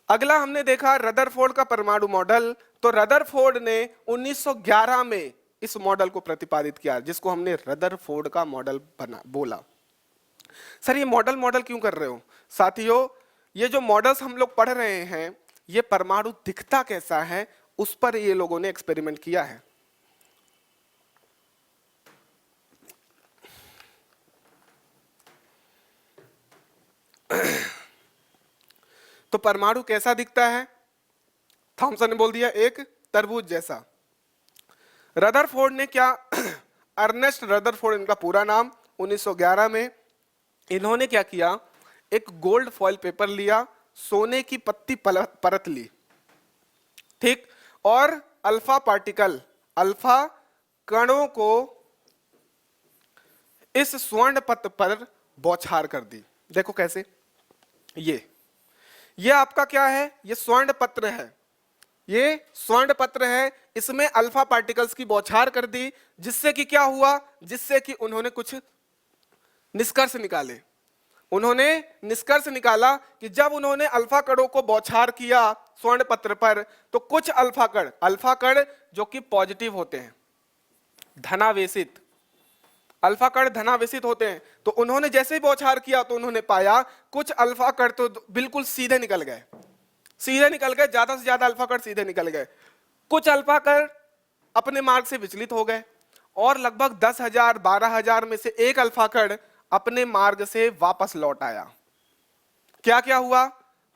अगला हमने देखा रदरफोर्ड का परमाणु मॉडल। तो रदरफोर्ड ने 1911 में इस मॉडल को प्रतिपादित किया, जिसको हमने रदरफोर्ड का मॉडल बना बोला। सर ये मॉडल मॉडल क्यों कर रहे हो? साथियों, ये जो मॉडल्स हम लोग पढ़ रहे हैं, ये परमाणु दिखता कैसा है उस पर ये लोगों ने एक्सपेरिमेंट किया है। तो परमाणु कैसा दिखता है? थॉमसन ने बोल दिया एक तरबूज जैसा। रदरफोर्ड ने क्या, अर्नेस्ट रदरफोर्ड इनका पूरा नाम, 1911 में इन्होंने क्या किया, एक गोल्ड फॉइल पेपर लिया, सोने की पत्ती परत ली, ठीक, और अल्फा पार्टिकल, अल्फा कणों को इस स्वर्ण पत्र पर बौछार कर दी। देखो कैसे, ये आपका क्या है? ये स्वर्ण पत्र है, ये स्वर्ण पत्र है, इसमें अल्फा पार्टिकल्स की बौछार कर दी, जिससे कि क्या हुआ? जिससे कि उन्होंने कुछ निष्कर्ष निकाले। उन्होंने निष्कर्ष निकाला कि जब उन्होंने अल्फा कणों को बौछार किया स्वर्ण पत्र पर, तो कुछ अल्फा कण जो कि पॉजिटिव होते हैं, धनावेशित, अल्फा कण धनावेशित होते हैं। तो उन्होंने जैसे ही बौछार किया तो उन्होंने पाया कुछ अल्फा कण तो बिल्कुल सीधे निकल गए, सीधे निकल गए, ज्यादा से ज्यादा अल्फा कण सीधे निकल गए। कुछ अल्फा कण अपने मार्ग से विचलित हो गए और लगभग 10,000 12,000 में से एक अल्फा कण अपने मार्ग से वापस लौट आया। क्या क्या हुआ?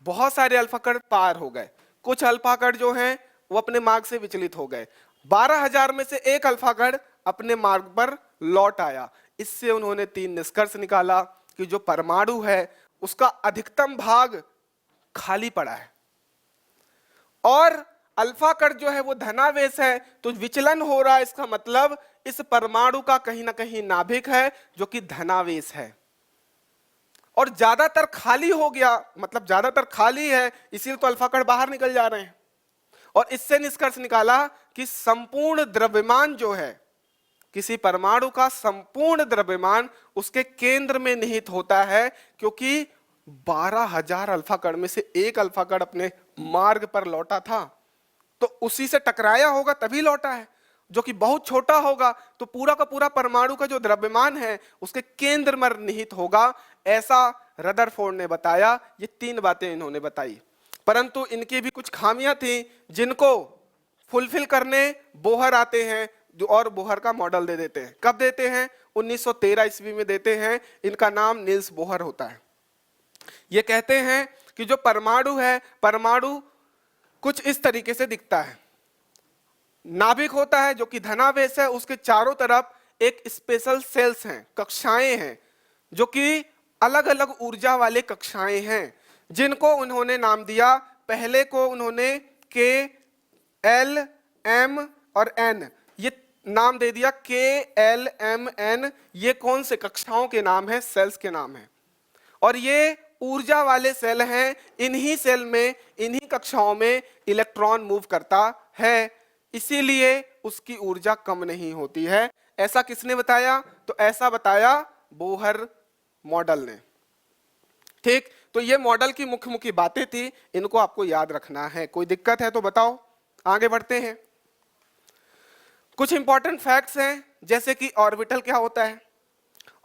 बहुत सारे अल्फा कण पार हो गए, कुछ अल्फा कण जो हैं वो अपने मार्ग से विचलित हो गए। 12,000 में से एक अल्फा कण अपने मार्ग पर लौट आया। इससे उन्होंने 3 निष्कर्ष निकाला कि जो परमाणु है उसका अधिकतम भाग खाली पड़ा है और अल्फा कण जो है वो धनावेश है, तो विचलन हो रहा है। इसका मतलब इस परमाणु का कहीं ना कहीं नाभिक है जो कि धनावेश है और ज्यादातर खाली हो गया, मतलब ज्यादातर खाली है, इसीलिए तो अल्फा कण बाहर निकल जा रहे हैं। और इससे निष्कर्ष निकाला कि संपूर्ण द्रव्यमान जो है, किसी परमाणु का संपूर्ण द्रव्यमान उसके केंद्र में निहित होता है, क्योंकि 12,000 अल्फा कण में से एक अल्फा कण अपने मार्ग पर लौटा था, तो उसी से टकराया होगा तभी लौटा है, जो कि बहुत छोटा होगा, तो पूरा का पूरा परमाणु का जो द्रव्यमान है उसके केंद्र में निहित होगा, ऐसा रदरफोर्ड ने बताया। ये 3 बातें इन्होंने बताई, परंतु इनकी भी कुछ खामियां थी जिनको फुलफिल करने बोहर आते हैं और बोहर का मॉडल दे देते हैं। कब देते हैं? 1913 ईस्वी में देते हैं। इनका नाम नील्स बोहर होता है। ये कहते हैं कि जो परमाणु है, परमाणु कुछ इस तरीके से दिखता है। नाभिक होता है जो कि धनावेश है, उसके चारों तरफ एक स्पेशल सेल्स हैं, कक्षाएं हैं, जो कि अलग अलग ऊर्जा वाले कक्षाएं हैं, जिनको उन्होंने नाम दिया। पहले को उन्होंने के, एल, एम और एन, ये नाम दे दिया। के, एल, एम, एन, ये कौन से कक्षाओं के नाम है? सेल्स के नाम है। और ये ऊर्जा वाले सेल हैं। इन्हीं सेल में, इन्हीं कक्षाओं में इलेक्ट्रॉन मूव करता है, इसीलिए उसकी ऊर्जा कम नहीं होती है। ऐसा किसने बताया? तो ऐसा बताया बोहर मॉडल ने। ठीक, तो ये मॉडल की मुख्य मुख्य बातें थी, इनको आपको याद रखना है। कोई दिक्कत है तो बताओ, आगे बढ़ते हैं। कुछ इंपॉर्टेंट फैक्ट्स हैं, जैसे कि ऑर्बिटल क्या होता है।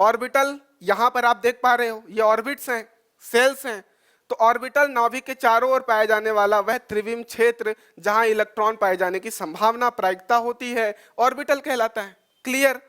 ऑर्बिटल यहां पर आप देख पा रहे हो, ये ऑर्बिट्स हैं, सेल्स हैं। तो ऑर्बिटल नाभिक के चारों ओर पाया जाने वाला वह त्रिविम क्षेत्र जहां इलेक्ट्रॉन पाए जाने की संभावना, प्रायिकता होती है, ऑर्बिटल कहलाता है। क्लियर?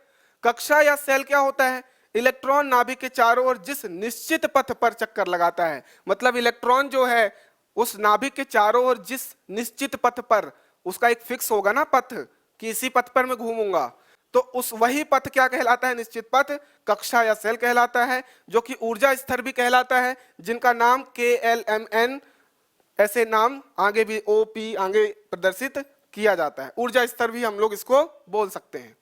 कक्षा या सेल क्या होता है? इलेक्ट्रॉन नाभिक के चारों ओर जिस निश्चित पथ पर चक्कर लगाता है, मतलब इलेक्ट्रॉन जो है उस नाभिक के चारों ओर जिस निश्चित पथ पर, उसका एक फिक्स होगा ना पथ कि इसी पथ पर मैं घूमूंगा, तो उस वही पथ क्या कहलाता है? निश्चित पथ कक्षा या सेल कहलाता है, जो कि ऊर्जा स्तर भी कहलाता है, जिनका नाम के, एल, एम, एन ऐसे नाम आगे भी ओ, पी आगे प्रदर्शित किया जाता है। ऊर्जा स्तर भी हम लोग इसको बोल सकते हैं।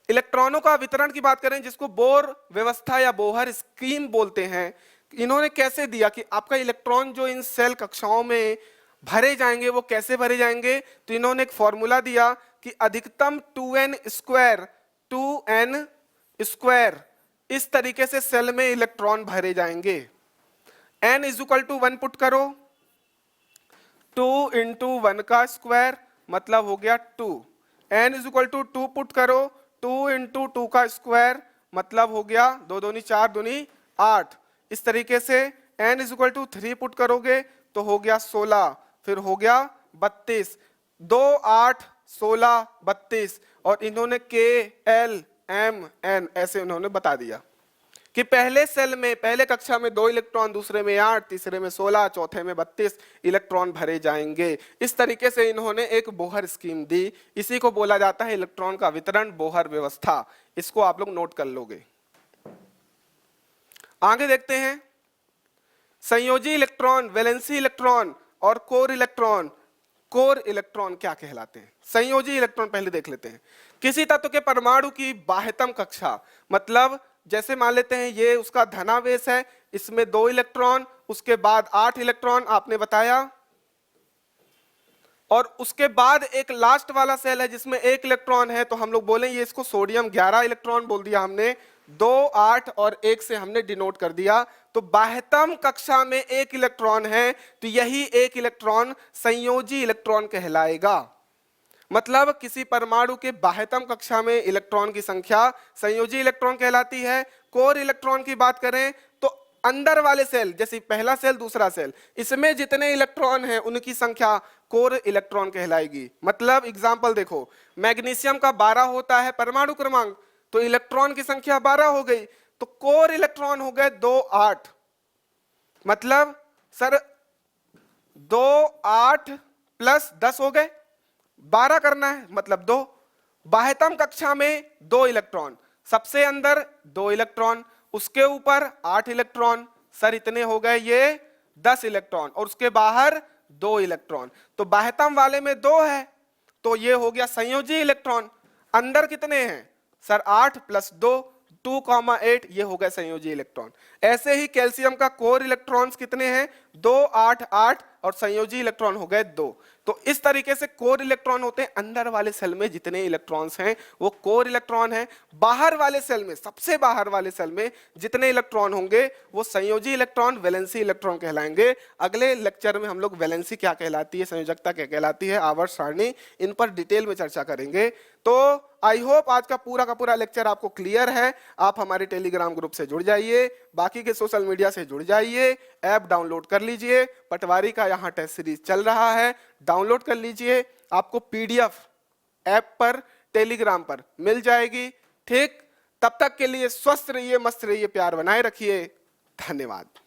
इलेक्ट्रॉनों का वितरण की बात करें, जिसको बोर व्यवस्था या बोहर स्कीम बोलते हैं, इन्होंने कैसे दिया कि आपका इलेक्ट्रॉन जो इन सेल कक्षाओं में भरे जाएंगे वो कैसे भरे जाएंगे? तो इन्होंने एक फॉर्मूला दिया कि अधिकतम 2n स्क्वायर इस तरीके से सेल में इलेक्ट्रॉन भरे जाएंगे। n is equal to 1 put करो, 2 इंटू 1 का स्क्वायर मतलब हो गया 2। n is equal to 2 put करो, 2 इंटू 2 का स्क्वायर मतलब हो गया 2 दूनी 4 दूनी 8। इस तरीके से n is equal to 3 put करोगे तो हो गया 16, फिर हो गया 32, 2, 8, 16, 32। और इन्होंने के, एल, एम, एन ऐसे उन्होंने बता दिया कि पहले सेल में, पहले कक्षा में 2 इलेक्ट्रॉन, दूसरे में 8, तीसरे में 16, चौथे में 32 इलेक्ट्रॉन भरे जाएंगे। इस तरीके से इन्होंने एक बोहर स्कीम दी। इसी को बोला जाता है इलेक्ट्रॉन का वितरण, बोहर व्यवस्था। इसको आप लोग नोट कर लोगे। आगे देखते हैं, संयोजी इलेक्ट्रॉन, वैलेंसी इलेक्ट्रॉन और कोर इलेक्ट्रॉन। कोर इलेक्ट्रॉन क्या कहलाते हैं? संयोजी इलेक्ट्रॉन पहले देख लेते हैं। किसी तत्व के परमाणु की बाह्यतम कक्षा, मतलब जैसे मान लेते हैं ये उसका धनावेश है, इसमें 2 इलेक्ट्रॉन, उसके बाद 8 इलेक्ट्रॉन आपने बताया, और उसके बाद एक लास्ट वाला सेल है जिसमें 1 इलेक्ट्रॉन है, तो हम लोग बोलेंगे इसको सोडियम 11 इलेक्ट्रॉन बोल दिया हमने। 2, 8 और 1 से हमने डिनोट कर दिया। तो बाह्यतम कक्षा में 1 इलेक्ट्रॉन है, तो यही 1 इलेक्ट्रॉन संयोजी इलेक्ट्रॉन कहलाएगा। मतलब किसी परमाणु के बाह्यतम कक्षा में इलेक्ट्रॉन की संख्या संयोजी इलेक्ट्रॉन कहलाती है। कोर इलेक्ट्रॉन की बात करें तो अंदर वाले सेल, जैसे पहला सेल दूसरा सेल, इसमें जितने इलेक्ट्रॉन हैं उनकी संख्या कोर इलेक्ट्रॉन कहलाएगी। मतलब एग्जांपल देखो, मैग्नीशियम का 12 होता है परमाणु क्रमांक, तो इलेक्ट्रॉन की संख्या 12 हो गई, तो कोर इलेक्ट्रॉन हो गए 2 8। मतलब सर 2 8 प्लस 10 हो गए, 12 करना है मतलब 2। बाह्यतम कक्षा में 2 इलेक्ट्रॉन, सबसे अंदर 2 इलेक्ट्रॉन, उसके ऊपर 8 इलेक्ट्रॉन, सर इतने हो गए ये 10 इलेक्ट्रॉन, और उसके बाहर 2 इलेक्ट्रॉन। तो बाह्यतम वाले में 2 है, तो ये हो गया संयोजी इलेक्ट्रॉन। अंदर कितने हैं सर 8 प्लस 2, 2,8, ये हो गए संयोजी इलेक्ट्रॉन। ऐसे ही कैल्शियम का कोर इलेक्ट्रॉन्स कितने हैं 2 8 8, और संयोजी इलेक्ट्रॉन हो गए 2। तो इस तरीके से कोर इलेक्ट्रॉन होते हैं अंदर वाले सेल में जितने इलेक्ट्रॉन्स हैं वो कोर इलेक्ट्रॉन है। बाहर वाले सेल में, सबसे बाहर वाले सेल में जितने इलेक्ट्रॉन होंगे वो संयोजी इलेक्ट्रॉन, वैलेंसी इलेक्ट्रॉन कहलाएंगे। अगले लेक्चर में हम लोग वैलेंसी क्या कहलाती है, संयोजकता क्या कहलाती है, आवर्त सारणी, इन पर डिटेल में चर्चा करेंगे। तो आई होप आज का पूरा लेक्चर आपको क्लियर है। आप हमारे टेलीग्राम ग्रुप से जुड़ जाइए, बाकी के सोशल मीडिया से जुड़ जाइए, ऐप डाउनलोड कर लीजिए, पटवारी का यहाँ टेस्ट सीरीज चल रहा है, डाउनलोड कर लीजिए, आपको पीडीएफ ऐप पर टेलीग्राम पर मिल जाएगी। ठीक, तब तक के लिए स्वस्थ रहिए, मस्त रहिए, प्यार बनाए रखिए। धन्यवाद।